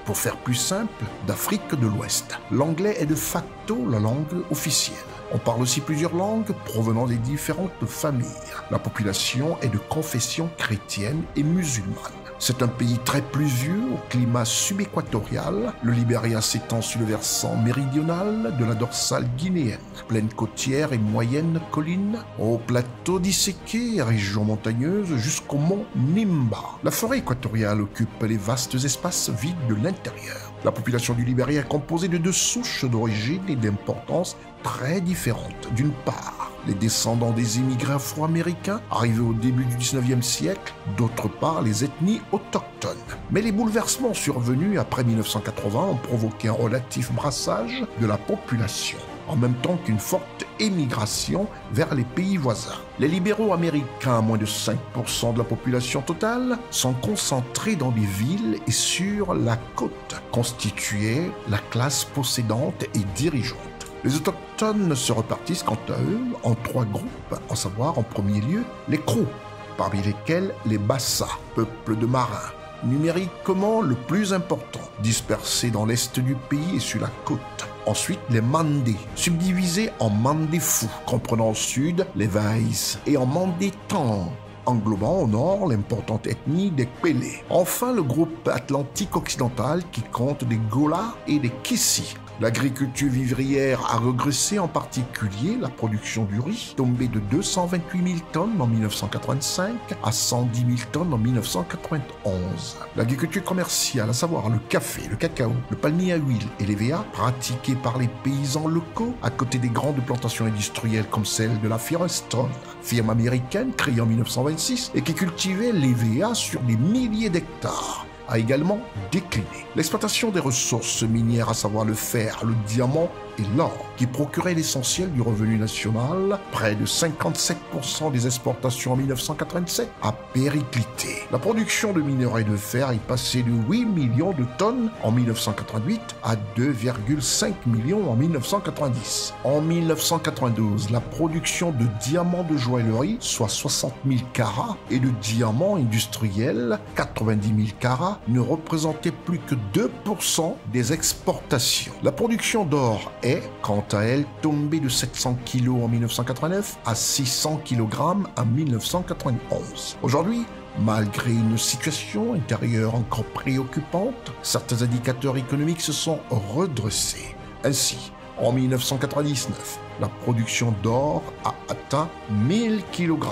pour faire plus simple, d'Afrique de l'Ouest. L'anglais est de facto la langue officielle. On parle aussi plusieurs langues provenant des différentes familles. La population est de confession chrétienne et musulmane. C'est un pays très pluvieux, au climat subéquatorial. Le Libéria s'étend sur le versant méridional de la dorsale guinéenne. Plaine côtière et moyenne collines, au plateau disséqué et régions montagneuses jusqu'au mont Nimba. La forêt équatoriale occupe les vastes espaces vides de l'intérieur. La population du Libéria est composée de deux souches d'origine et d'importance très différentes. D'une part, les descendants des immigrés afro-américains arrivés au début du 19e siècle, d'autre part les ethnies autochtones. Mais les bouleversements survenus après 1980 ont provoqué un relatif brassage de la population, en même temps qu'une forte émigration vers les pays voisins. Les libéraux américains, à moins de 5% de la population totale, sont concentrés dans les villes et sur la côte, constituaient la classe possédante et dirigeante. Les autochtones se repartissent quant à eux en trois groupes, à savoir en premier lieu les Crows, parmi lesquels les Bassa, peuple de marins, numériquement le plus important, dispersés dans l'est du pays et sur la côte. Ensuite, les Mandés, subdivisés en Mandés-Fous, comprenant au sud les Vaïs, et en Mandés-Tang, englobant au nord l'importante ethnie des Pélés. Enfin, le groupe atlantique occidental qui compte des Gola et des Kissi. L'agriculture vivrière a regressé, en particulier la production du riz, tombée de 228 000 tonnes en 1985 à 110 000 tonnes en 1991. L'agriculture commerciale, à savoir le café, le cacao, le palmier à huile et l'EVA, pratiquée par les paysans locaux à côté des grandes plantations industrielles comme celle de la Firestone, firme américaine créée en 1926 et qui cultivait l'EVA sur des milliers d'hectares, a également décliné. L'exploitation des ressources minières, à savoir le fer, le diamant et l'or, qui procuraient l'essentiel du revenu national, près de 57% des exportations en 1987, a périclité. La production de minerais de fer est passée de 8 millions de tonnes en 1988 à 2,5 millions en 1990. En 1992, la production de diamants de joaillerie, soit 60 000 carats, et de diamants industriels, 90 000 carats, ne représentait plus que 2% des exportations. La production d'or est, quant à elle, tombée de 700 kg en 1989 à 600 kg en 1991. Aujourd'hui, malgré une situation intérieure encore préoccupante, certains indicateurs économiques se sont redressés. Ainsi, En 1999, la production d'or a atteint 1000 kg.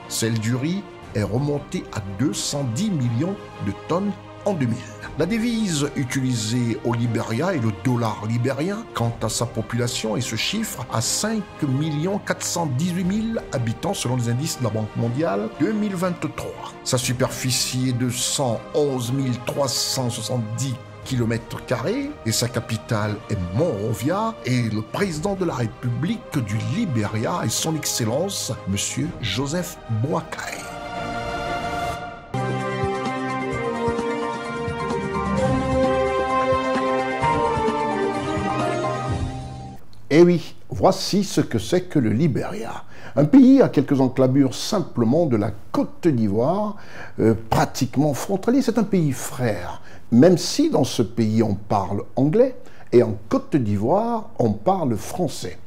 Celle du riz est remontée à 210 millions de tonnes en 2000. La devise utilisée au Libéria est le dollar libérien. Quant à sa population, et se chiffre à 5 418 000 habitants selon les indices de la Banque mondiale 2023. Sa superficie est de 111 370 km² et sa capitale est Monrovia, et le président de la République du Libéria est son Excellence, M. Joseph Boakai. Eh oui, voici ce que c'est que le Libéria. Un pays à quelques enclavures simplement de la Côte d'Ivoire, pratiquement frontalier. C'est un pays frère, même si dans ce pays on parle anglais et en Côte d'Ivoire on parle français.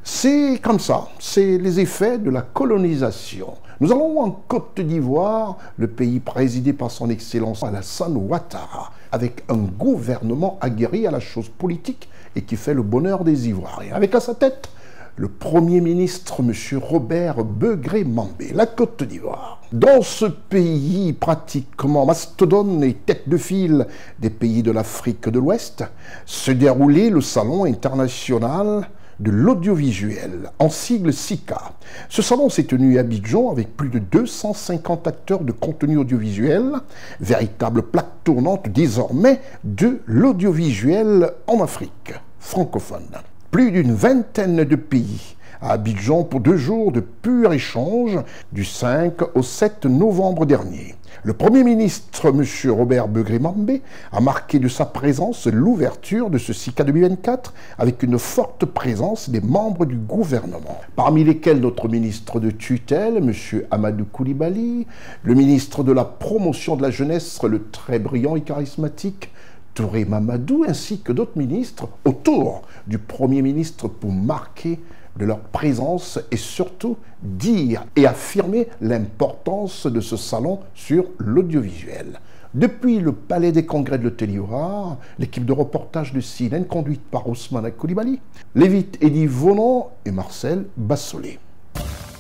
C'est comme ça, c'est les effets de la colonisation. Nous allons en Côte d'Ivoire, le pays présidé par son Excellence Alassane Ouattara, avec un gouvernement aguerri à la chose politique et qui fait le bonheur des Ivoiriens. Avec à sa tête le Premier ministre, M. Robert Begré-Mambé, la Côte d'Ivoire. Dans ce pays pratiquement mastodonte et tête de file des pays de l'Afrique de l'Ouest, se déroulait le Salon international de l'audiovisuel, en sigle SICA. Ce salon s'est tenu à Abidjan avec plus de 250 acteurs de contenu audiovisuel, véritable plaque tournante désormais de l'audiovisuel en Afrique francophone. Plus d'une vingtaine de pays à Abidjan pour 2 jours de pur échange du 5 au 7 novembre dernier. Le Premier ministre, M. Robert Begré-Mambé, a marqué de sa présence l'ouverture de ce SICA 2024 avec une forte présence des membres du gouvernement, parmi lesquels notre ministre de tutelle, M. Amadou Koulibaly, le ministre de la promotion de la jeunesse, le très brillant et charismatique Touré Mamadou, ainsi que d'autres ministres autour du Premier ministre pour marquer de leur présence et surtout dire et affirmer l'importance de ce salon sur l'audiovisuel. Depuis le Palais des Congrès de l'Hôtel-Ivoire, l'équipe de reportage de CNN conduite par Ousmane Koulibaly, Lévite Eddie Vonon et Marcel Bassolé.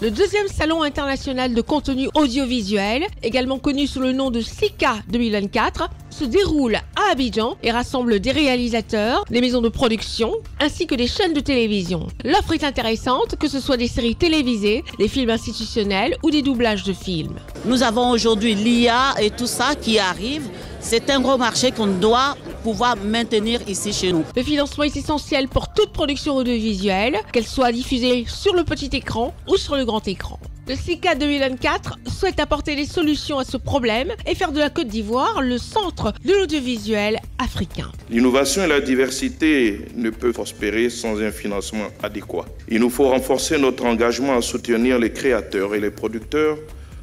Le deuxième salon international de contenu audiovisuel, également connu sous le nom de SICA 2024, se déroule à Abidjan et rassemble des réalisateurs, des maisons de production, ainsi que des chaînes de télévision. L'offre est intéressante, que ce soit des séries télévisées, des films institutionnels ou des doublages de films. Nous avons aujourd'hui l'IA et tout ça qui arrive. C'est un gros marché qu'on doit pouvoir maintenir ici chez nous. Le financement est essentiel pour toute production audiovisuelle, qu'elle soit diffusée sur le petit écran ou sur le grand écran. Le SICA 2024 souhaite apporter des solutions à ce problème et faire de la Côte d'Ivoire le centre de l'audiovisuel africain. L'innovation et la diversité ne peuvent prospérer sans un financement adéquat. Il nous faut renforcer notre engagement à soutenir les créateurs et les producteurs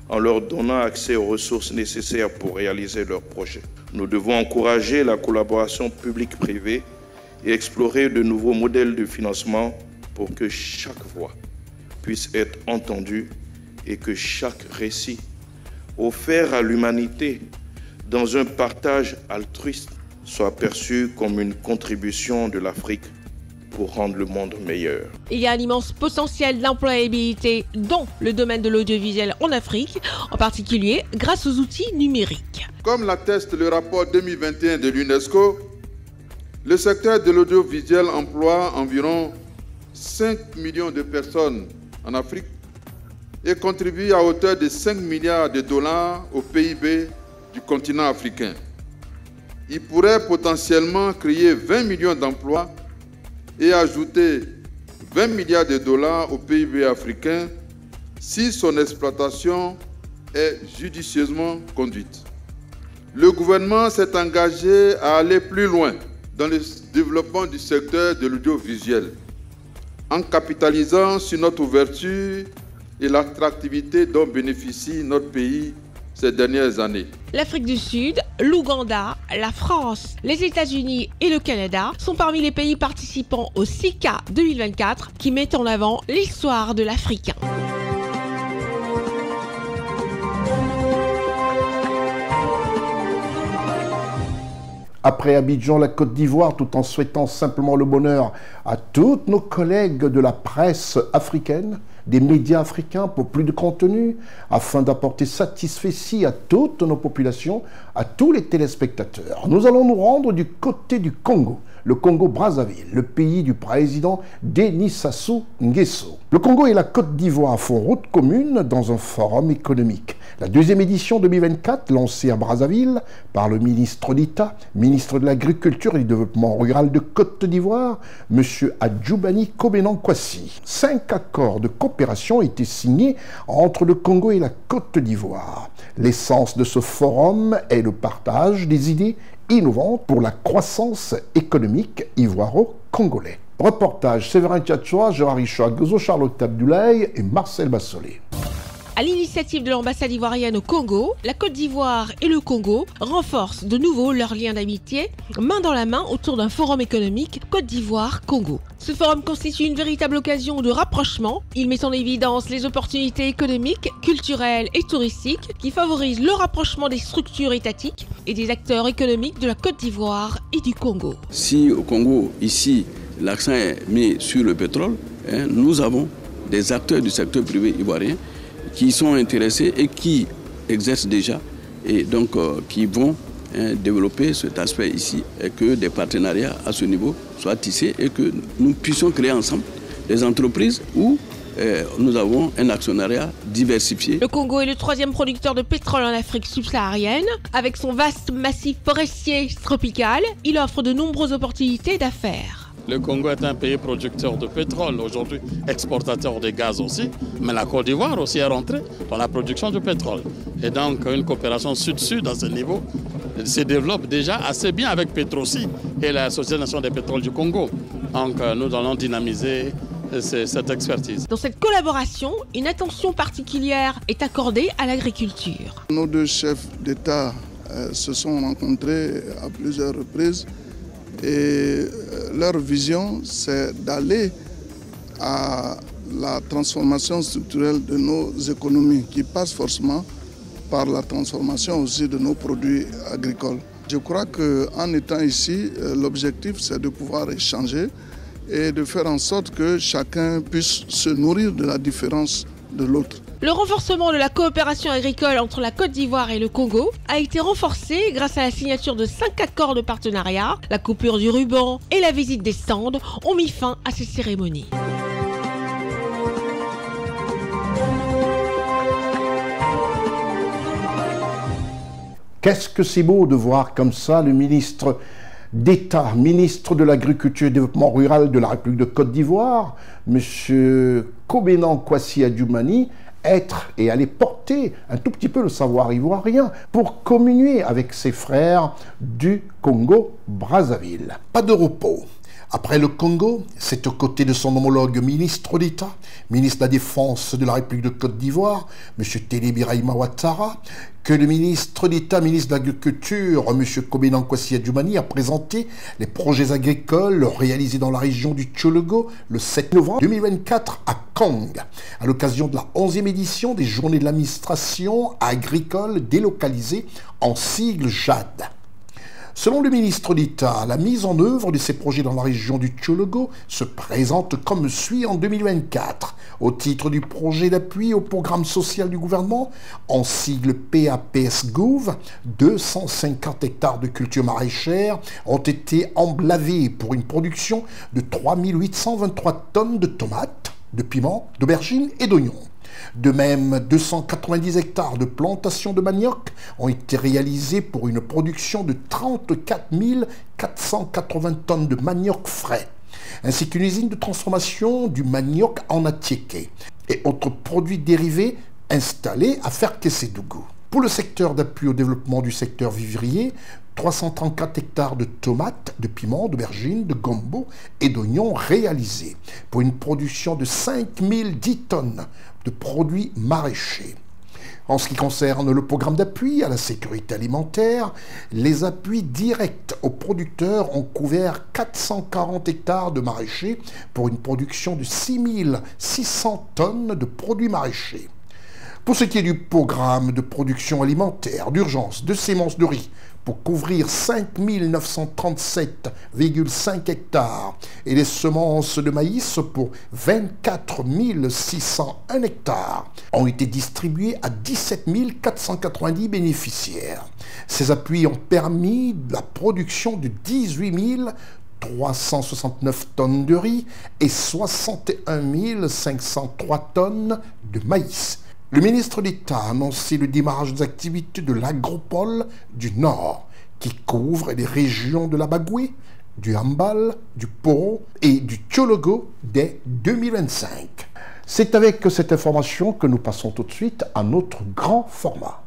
en leur donnant accès aux ressources nécessaires pour réaliser leurs projets. Nous devons encourager la collaboration publique-privée et explorer de nouveaux modèles de financement pour que chaque voix puisse être entendue et que chaque récit offert à l'humanité dans un partage altruiste soit perçu comme une contribution de l'Afrique pour rendre le monde meilleur. Il y a un immense potentiel d'employabilité dans le domaine de l'audiovisuel en Afrique, en particulier grâce aux outils numériques. Comme l'atteste le rapport 2021 de l'UNESCO, le secteur de l'audiovisuel emploie environ 5 millions de personnes en Afrique et contribue à hauteur de 5 milliards de dollars au PIB du continent africain. Il pourrait potentiellement créer 20 millions d'emplois et ajouter 20 milliards de dollars au PIB africain si son exploitation est judicieusement conduite. Le gouvernement s'est engagé à aller plus loin dans le développement du secteur de l'audiovisuel, en capitalisant sur notre ouverture et l'attractivité dont bénéficie notre pays ces dernières années. L'Afrique du Sud, l'Ouganda, la France, les États-Unis et le Canada sont parmi les pays participants au SICA 2024 qui mettent en avant l'histoire de l'Africain. après Abidjan, la Côte d'Ivoire, tout en souhaitant simplement le bonheur à tous nos collègues de la presse africaine, des médias africains pour plus de contenu, afin d'apporter satisfaction à toutes nos populations, à tous les téléspectateurs. Nous allons nous rendre du côté du Congo, le Congo-Brazzaville, le pays du président Denis Sassou Nguesso. Le Congo et la Côte d'Ivoire font route commune dans un forum économique. La deuxième édition 2024, lancée à Brazzaville par le ministre d'État, ministre de l'Agriculture et du Développement rural de Côte d'Ivoire, M. Adjoubani Kobenan-Kwasi. 5 accords de coopération ont été signés entre le Congo et la Côte d'Ivoire. L'essence de ce forum est le partage des idées innovantes pour la croissance économique ivoiro-congolais. Reportage Séverin Tchatchoua, Gérard Richard Gozo, Charlotte Abdoulaye et Marcel Bassolé. À l'initiative de l'ambassade ivoirienne au Congo, la Côte d'Ivoire et le Congo renforcent de nouveau leurs liens d'amitié, main dans la main autour d'un forum économique Côte d'Ivoire-Congo. Ce forum constitue une véritable occasion de rapprochement. Il met en évidence les opportunités économiques, culturelles et touristiques qui favorisent le rapprochement des structures étatiques et des acteurs économiques de la Côte d'Ivoire et du Congo. Si au Congo, ici, l'accent est mis sur le pétrole, nous avons des acteurs du secteur privé ivoirien qui sont intéressés et qui exercent déjà et donc qui vont développer cet aspect ici et que des partenariats à ce niveau soient tissés et que nous puissions créer ensemble des entreprises où nous avons un actionnariat diversifié. Le Congo est le 3e producteur de pétrole en Afrique subsaharienne. Avec son vaste massif forestier tropical, il offre de nombreuses opportunités d'affaires. Le Congo est un pays producteur de pétrole, aujourd'hui exportateur de gaz aussi, mais la Côte d'Ivoire aussi est rentrée dans la production de pétrole. Et donc une coopération sud-sud à ce niveau se développe déjà assez bien avec Petrosi et la Société nationale des pétroles du Congo. Donc nous allons dynamiser cette expertise. Dans cette collaboration, une attention particulière est accordée à l'agriculture. Nos deux chefs d'État se sont rencontrés à plusieurs reprises. Et leur vision, c'est d'aller à la transformation structurelle de nos économies, qui passe forcément par la transformation aussi de nos produits agricoles. Je crois qu'en étant ici, l'objectif, c'est de pouvoir échanger et de faire en sorte que chacun puisse se nourrir de la différence de l'autre. Le renforcement de la coopération agricole entre la Côte d'Ivoire et le Congo a été renforcé grâce à la signature de 5 accords de partenariat. La coupure du ruban et la visite des stands ont mis fin à ces cérémonies. Qu'est-ce que c'est beau de voir comme ça le ministre d'État, ministre de l'Agriculture et du Développement rural de la République de Côte d'Ivoire, M. Kobenan-Kwasi Adjoubani, être et aller porter un tout petit peu le savoir ivoirien pour communier avec ses frères du Congo-Brazzaville. Pas de repos. Après le Congo, c'est aux côtés de son homologue ministre d'État, ministre de la Défense de la République de Côte d'Ivoire, M. Télé Birahima Ouattara, que le ministre d'État, ministre de l'Agriculture, M. Kobenan-Kwasi Adjoubani, a présenté les projets agricoles réalisés dans la région du Tchologo le 7 novembre 2024 à Kong, à l'occasion de la 11e édition des Journées de l'administration agricole délocalisée en sigle JAD. Selon le ministre d'État, la mise en œuvre de ces projets dans la région du Tchologo se présente comme suit en 2024. Au titre du projet d'appui au programme social du gouvernement, en sigle PAPS-Gouv, 250 hectares de cultures maraîchères ont été emblavés pour une production de 3 823 tonnes de tomates, de piments, d'aubergines et d'oignons. De même, 290 hectares de plantations de manioc ont été réalisés pour une production de 34 480 tonnes de manioc frais, ainsi qu'une usine de transformation du manioc en atiéké et autres produits dérivés installés à Ferkessédougou. Pour le secteur d'appui au développement du secteur vivrier, 334 hectares de tomates, de piments, d'aubergines, de gombo et d'oignons réalisés pour une production de 5010 tonnes de produits maraîchers. En ce qui concerne le programme d'appui à la sécurité alimentaire, les appuis directs aux producteurs ont couvert 440 hectares de maraîchers pour une production de 6600 tonnes de produits maraîchers. Pour ce qui est du programme de production alimentaire d'urgence de semences de riz, pour couvrir 5 937,5 hectares et les semences de maïs pour 24 601 hectares ont été distribués à 17 490 bénéficiaires. Ces appuis ont permis la production de 18 369 tonnes de riz et 61 503 tonnes de maïs. Le ministre d'État a annoncé le démarrage des activités de l'agropole du Nord, qui couvre les régions de la Bagoué, du Hambal, du Poro et du Tchologo dès 2025. C'est avec cette information que nous passons tout de suite à notre grand format.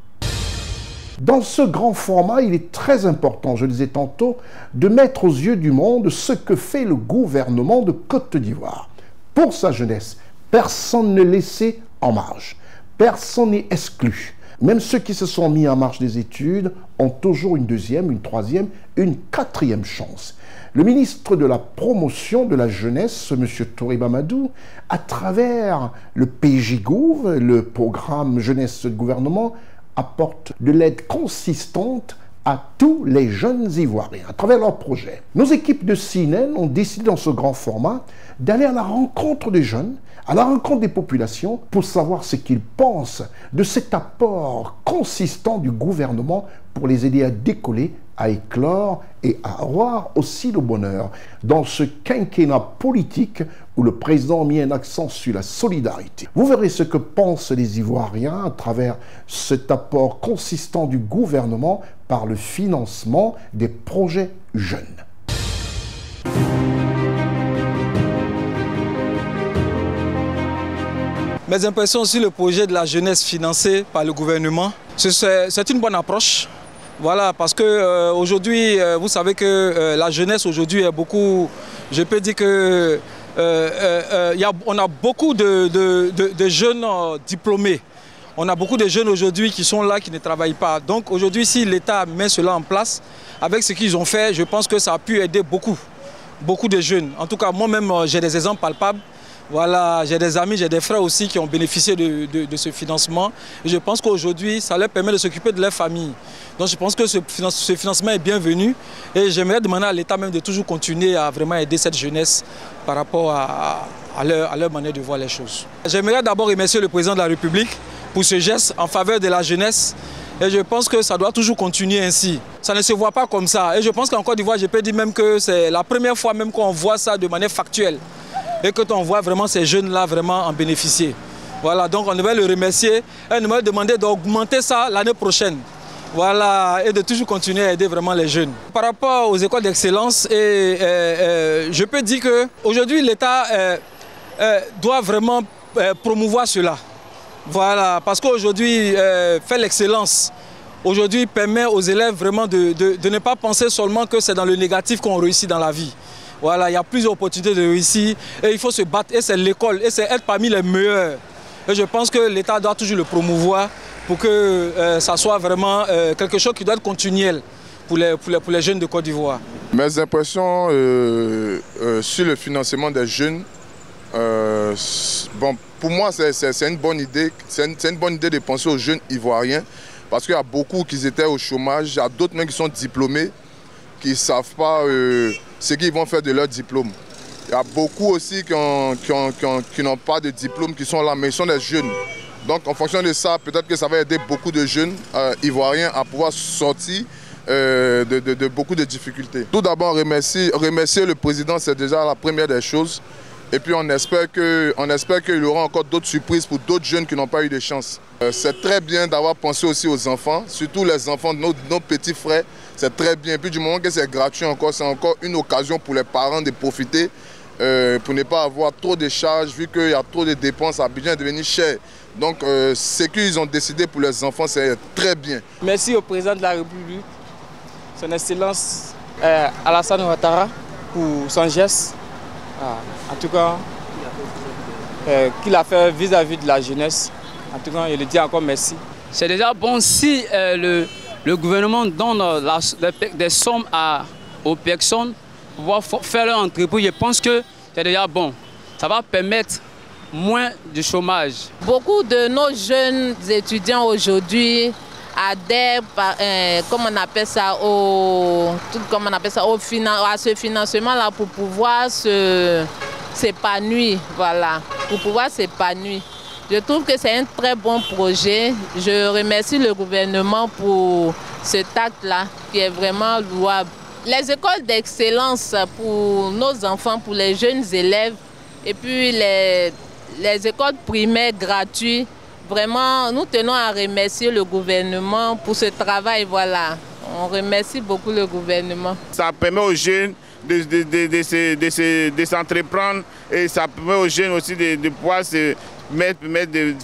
Dans ce grand format, il est très important, je le disais tantôt, de mettre aux yeux du monde ce que fait le gouvernement de Côte d'Ivoire. Pour sa jeunesse, personne ne laissé en marge. Personne n'est exclu. Même ceux qui se sont mis en marche des études ont toujours une deuxième, une troisième, une quatrième chance. Le ministre de la Promotion de la Jeunesse, M. Touré Mamadou, à travers le PJGouv, le programme Jeunesse de Gouvernement, apporte de l'aide consistante à tous les jeunes Ivoiriens, à travers leurs projets. Nos équipes de CNN ont décidé dans ce grand format d'aller à la rencontre des jeunes, à la rencontre des populations, pour savoir ce qu'ils pensent de cet apport consistant du gouvernement pour les aider à décoller, à éclore et à avoir aussi le bonheur dans ce quinquennat politique où le président a mis un accent sur la solidarité. Vous verrez ce que pensent les Ivoiriens à travers cet apport consistant du gouvernement par le financement des projets jeunes. Mes impressions sur le projet de la jeunesse financé par le gouvernement, c'est une bonne approche. Voilà, parce que aujourd'hui, vous savez que la jeunesse aujourd'hui est beaucoup, je peux dire que on a beaucoup de jeunes diplômés. On a beaucoup de jeunes aujourd'hui qui sont là, qui ne travaillent pas. Donc aujourd'hui, si l'État met cela en place, avec ce qu'ils ont fait, je pense que ça a pu aider beaucoup de jeunes. En tout cas, moi-même, j'ai des exemples palpables. Voilà, j'ai des amis, j'ai des frères aussi qui ont bénéficié de ce financement. Et je pense qu'aujourd'hui, ça leur permet de s'occuper de leur famille. Donc je pense que ce financement est bienvenu. Et j'aimerais demander à l'État même de toujours continuer à vraiment aider cette jeunesse par rapport à leur manière de voir les choses. J'aimerais d'abord remercier le président de la République pour ce geste en faveur de la jeunesse. Et je pense que ça doit toujours continuer ainsi. Ça ne se voit pas comme ça. Et je pense qu'en Côte d'Ivoire, je peux dire même que c'est la première fois même qu'on voit ça de manière factuelle. Et que on voit vraiment ces jeunes-là vraiment en bénéficier. Voilà, donc on devait le remercier et on devait demander d'augmenter ça l'année prochaine. Voilà, et de toujours continuer à aider vraiment les jeunes. Par rapport aux écoles d'excellence, je peux dire qu'aujourd'hui l'État doit vraiment promouvoir cela. Voilà, parce qu'aujourd'hui, faire l'excellence, aujourd'hui permet aux élèves vraiment de ne pas penser seulement que c'est dans le négatif qu'on réussit dans la vie. Voilà, il y a plusieurs opportunités de réussir et il faut se battre. Et c'est l'école, et c'est être parmi les meilleurs. Et je pense que l'État doit toujours le promouvoir pour que ça soit vraiment quelque chose qui doit être continuel pour les jeunes de Côte d'Ivoire. Mes impressions sur le financement des jeunes, bon, pour moi c'est une bonne idée. C'est une bonne idée de penser aux jeunes ivoiriens parce qu'il y a beaucoup qui étaient au chômage, il y a d'autres même qui sont diplômés, qui ne savent pas ce qu'ils vont faire de leur diplôme. Il y a beaucoup aussi qui n'ont pas de diplôme, qui sont là, mais ils sont des jeunes. Donc en fonction de ça, peut-être que ça va aider beaucoup de jeunes ivoiriens à pouvoir sortir de beaucoup de difficultés. Tout d'abord, remercier le président, c'est déjà la première des choses. Et puis on espère qu'il y aura encore d'autres surprises pour d'autres jeunes qui n'ont pas eu de chance. C'est très bien d'avoir pensé aussi aux enfants, surtout les enfants de nos petits frères. C'est très bien. Et puis du moment que c'est gratuit encore, c'est encore une occasion pour les parents de profiter pour ne pas avoir trop de charges, vu qu'il y a trop de dépenses, Abidjan est devenu cher. Donc ce qu'ils ont décidé pour les enfants, c'est très bien. Merci au président de la République, son Excellence Alassane Ouattara, pour son geste. En tout cas, qu'il a fait vis-à-vis de la jeunesse. En tout cas, il lui dit encore merci. C'est déjà bon si le gouvernement donne des sommes aux personnes pour pouvoir faire leur entreprise. Je pense que c'est déjà bon. Ça va permettre moins de chômage. Beaucoup de nos jeunes étudiants aujourd'hui adhèrent, comme on appelle ça, à ce financement-là pour pouvoir s'épanouir. Voilà, pour pouvoir s'épanouir. Je trouve que c'est un très bon projet. Je remercie le gouvernement pour cet acte-là qui est vraiment louable. Les écoles d'excellence pour nos enfants, pour les jeunes élèves, et puis les écoles primaires gratuites, vraiment, nous tenons à remercier le gouvernement pour ce travail. Voilà, on remercie beaucoup le gouvernement. Ça permet aux jeunes de s'entreprendre et ça permet aux jeunes aussi de pouvoir se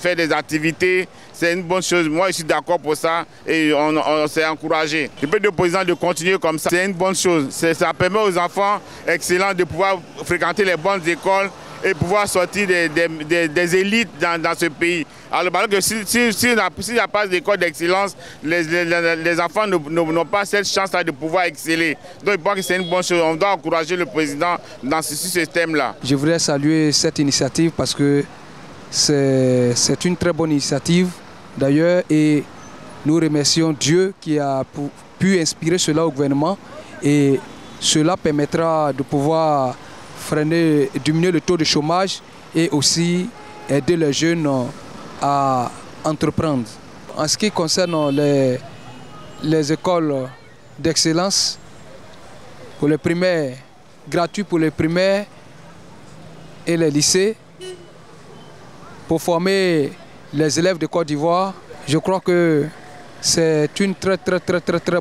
faire des activités. C'est une bonne chose. Moi, je suis d'accord pour ça et on s'est encouragé. Le peuple de président de continuer comme ça, c'est une bonne chose. Ça permet aux enfants excellents de pouvoir fréquenter les bonnes écoles et pouvoir sortir des élites dans ce pays. Alors que s'il n'y a pas d'école d'excellence, les enfants n'ont pas cette chance-là de pouvoir exceller. Donc je pense que c'est une bonne chose. On doit encourager le président dans ce système-là. Je voudrais saluer cette initiative parce que c'est une très bonne initiative d'ailleurs et nous remercions Dieu qui a pu inspirer cela au gouvernement et cela permettra de pouvoir diminuer le taux de chômage et aussi aider les jeunes à entreprendre. En ce qui concerne les écoles d'excellence, pour les primaires, gratuits pour les primaires et les lycées, pour former les élèves de Côte d'Ivoire, je crois que c'est une très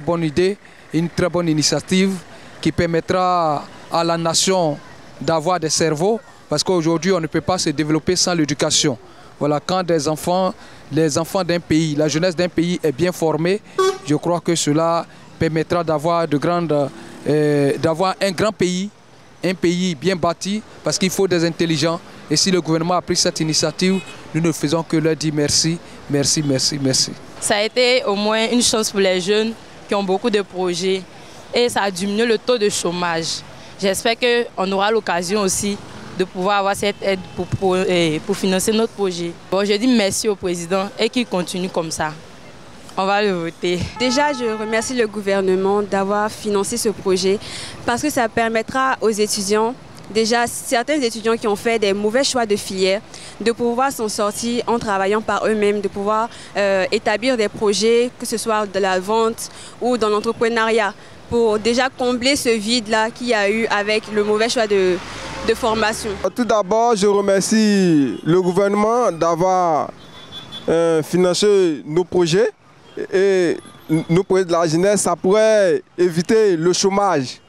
bonne idée, une très bonne initiative qui permettra à la nation d'avoir des cerveaux, parce qu'aujourd'hui on ne peut pas se développer sans l'éducation. Voilà, quand les enfants d'un pays, la jeunesse d'un pays est bien formée, je crois que cela permettra d'avoir un grand pays, un pays bien bâti, parce qu'il faut des intelligents. Et si le gouvernement a pris cette initiative, nous ne faisons que leur dire merci, merci, merci, merci. Ça a été au moins une chance pour les jeunes qui ont beaucoup de projets et ça a diminué le taux de chômage. J'espère qu'on aura l'occasion aussi de pouvoir avoir cette aide pour financer notre projet. Bon, je dis merci au président et qu'il continue comme ça. On va le voter. Déjà, je remercie le gouvernement d'avoir financé ce projet parce que ça permettra aux étudiants, déjà certains étudiants qui ont fait des mauvais choix de filière, de pouvoir s'en sortir en travaillant par eux-mêmes, de pouvoir établir des projets, que ce soit de la vente ou dans l'entrepreneuriat, pour déjà combler ce vide-là qu'il y a eu avec le mauvais choix de formation. Tout d'abord, je remercie le gouvernement d'avoir financé nos projets. Et nos projets de la jeunesse, ça pourrait éviter le chômage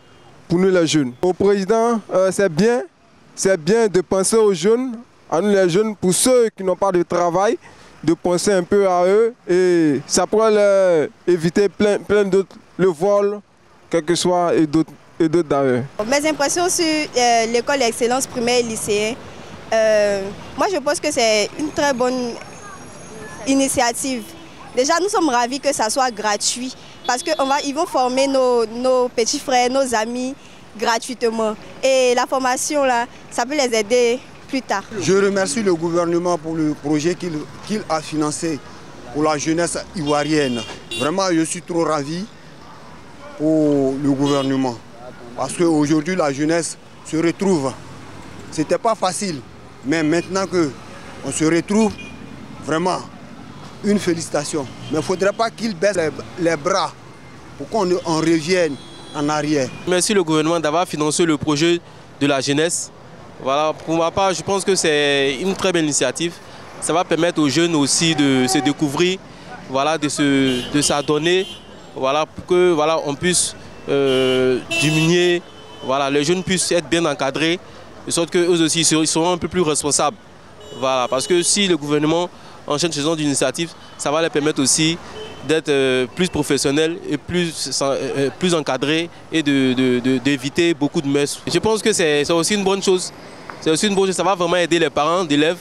pour nous les jeunes. Au président, c'est bien de penser aux jeunes, à nous les jeunes, pour ceux qui n'ont pas de travail, de penser un peu à eux et ça pourrait leur éviter plein d'autres, le vol, quel que soit, et d'autres d'ailleurs. Mes impressions sur l'école d'excellence primaire et lycéenne, moi je pense que c'est une très bonne initiative. Déjà, nous sommes ravis que ça soit gratuit parce qu'ils vont former nos petits frères, nos amis gratuitement. Et la formation, là, ça peut les aider plus tard. Je remercie le gouvernement pour le projet qu'il a financé pour la jeunesse ivoirienne. Vraiment, je suis trop ravi pour le gouvernement. Parce qu'aujourd'hui, la jeunesse se retrouve. Ce n'était pas facile, mais maintenant qu'on se retrouve, vraiment, une félicitation. Mais il ne faudrait pas qu'ils baissent les bras pour qu'on revienne en arrière. Merci le gouvernement d'avoir financé le projet de la jeunesse. Voilà, pour ma part, je pense que c'est une très belle initiative. Ça va permettre aux jeunes aussi de se découvrir, voilà, de s'adonner, voilà, pour que voilà, on puisse diminuer, voilà, les jeunes puissent être bien encadrés, de sorte qu'eux aussi ils seront un peu plus responsables. Voilà, parce que si le gouvernement enchaîne ce genre d'initiative, ça va leur permettre aussi d'être plus professionnels et plus encadrés et d'éviter beaucoup de messes. Je pense que c'est aussi une bonne chose. C'est aussi une bonne chose, ça va vraiment aider les parents d'élèves,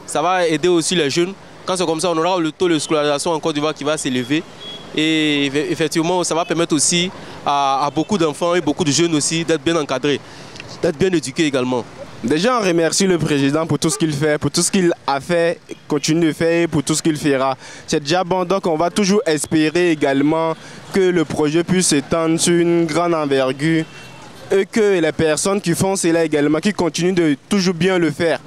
ça va aider aussi les jeunes. Quand c'est comme ça, on aura le taux de scolarisation en Côte d'Ivoire qui va s'élever. Et effectivement, ça va permettre aussi à beaucoup d'enfants et beaucoup de jeunes aussi d'être bien encadrés, d'être bien éduqués également. Déjà, on remercie le président pour tout ce qu'il fait, pour tout ce qu'il a fait, continue de faire et pour tout ce qu'il fera. C'est déjà bon, donc on va toujours espérer également que le projet puisse s'étendre sur une grande envergure et que les personnes qui font cela également, qui continuent de toujours bien le faire.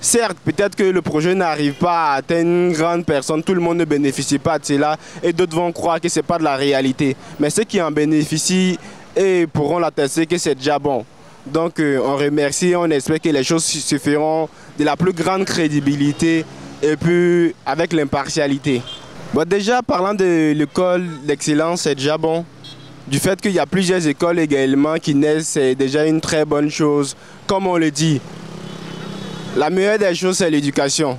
Certes, peut-être que le projet n'arrive pas à atteindre une grande personne, tout le monde ne bénéficie pas de cela et d'autres vont croire que ce n'est pas de la réalité. Mais ceux qui en bénéficient et pourront l'attester que c'est déjà bon. Donc on remercie, on espère que les choses se feront de la plus grande crédibilité et puis avec l'impartialité. Bon, déjà, parlant de l'école d'excellence, c'est déjà bon. Du fait qu'il y a plusieurs écoles également qui naissent, c'est déjà une très bonne chose. Comme on le dit, la meilleure des choses, c'est l'éducation.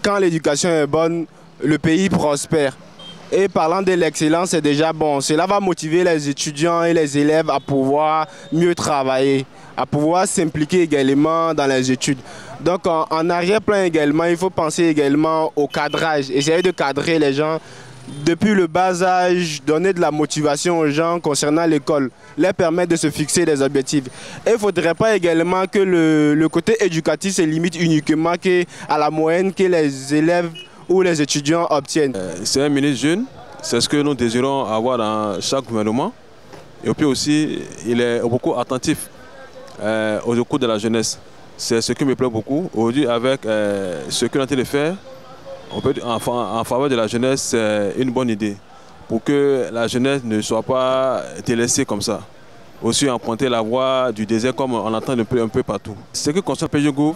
Quand l'éducation est bonne, le pays prospère. Et parlant de l'excellence, c'est déjà bon. Cela va motiver les étudiants et les élèves à pouvoir mieux travailler, à pouvoir s'impliquer également dans les études. Donc en arrière-plan également, il faut penser également au cadrage, essayer de cadrer les gens depuis le bas âge, donner de la motivation aux gens concernant l'école, leur permettre de se fixer des objectifs. Et il ne faudrait pas également que le côté éducatif se limite uniquement à la moyenne que les élèves ou les étudiants obtiennent. C'est un ministre jeune, c'est ce que nous désirons avoir dans chaque gouvernement. Et puis aussi, il est beaucoup attentif aux cours de la jeunesse. C'est ce qui me plaît beaucoup. Aujourd'hui, avec ce qu'il est en train de faire, on peut dire en faveur de la jeunesse, c'est une bonne idée. Pour que la jeunesse ne soit pas délaissée comme ça. Aussi emprunter la voie du désert comme on entend un peu partout. Ce qui concerne PGGouv,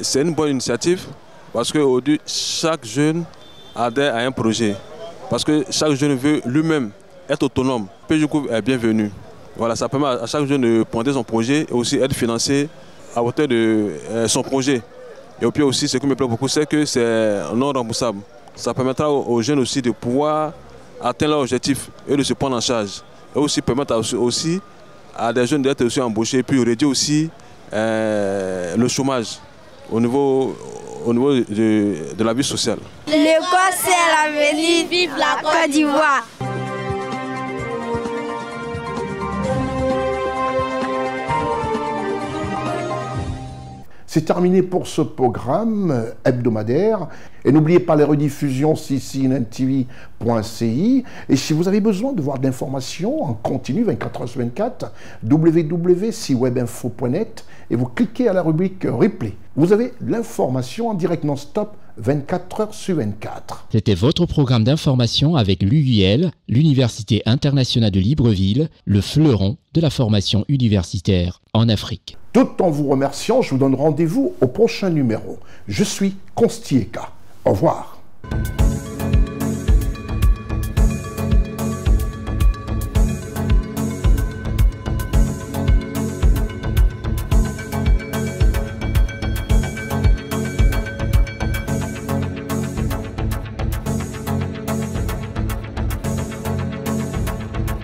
c'est une bonne initiative. Parce qu'aujourd'hui, chaque jeune adhère à un projet. Parce que chaque jeune veut lui-même être autonome. PGGouv est bienvenu. Voilà, ça permet à chaque jeune de pointer son projet et aussi être financé à hauteur de son projet. Et puis aussi, ce qui me plaît beaucoup, c'est que c'est non remboursable. Ça permettra aux jeunes aussi de pouvoir atteindre leur objectif et de se prendre en charge. Et aussi permettre aussi à des jeunes d'être aussi embauchés et puis réduire aussi le chômage au niveau de la vie sociale. L'école, c'est l'avenir. Vive la Côte d'Ivoire. C'est terminé pour ce programme hebdomadaire. Et n'oubliez pas les rediffusions ccnntv.ci. Et si vous avez besoin de voir d'informations en continu 24h/24, www.ciwebinfo.net et vous cliquez à la rubrique Replay. Vous avez l'information en direct non-stop 24h/24. C'était votre programme d'information avec l'UIL, l'Université internationale de Libreville, le fleuron de la formation universitaire en Afrique. Tout en vous remerciant, je vous donne rendez-vous au prochain numéro. Je suis Constieka. Au revoir.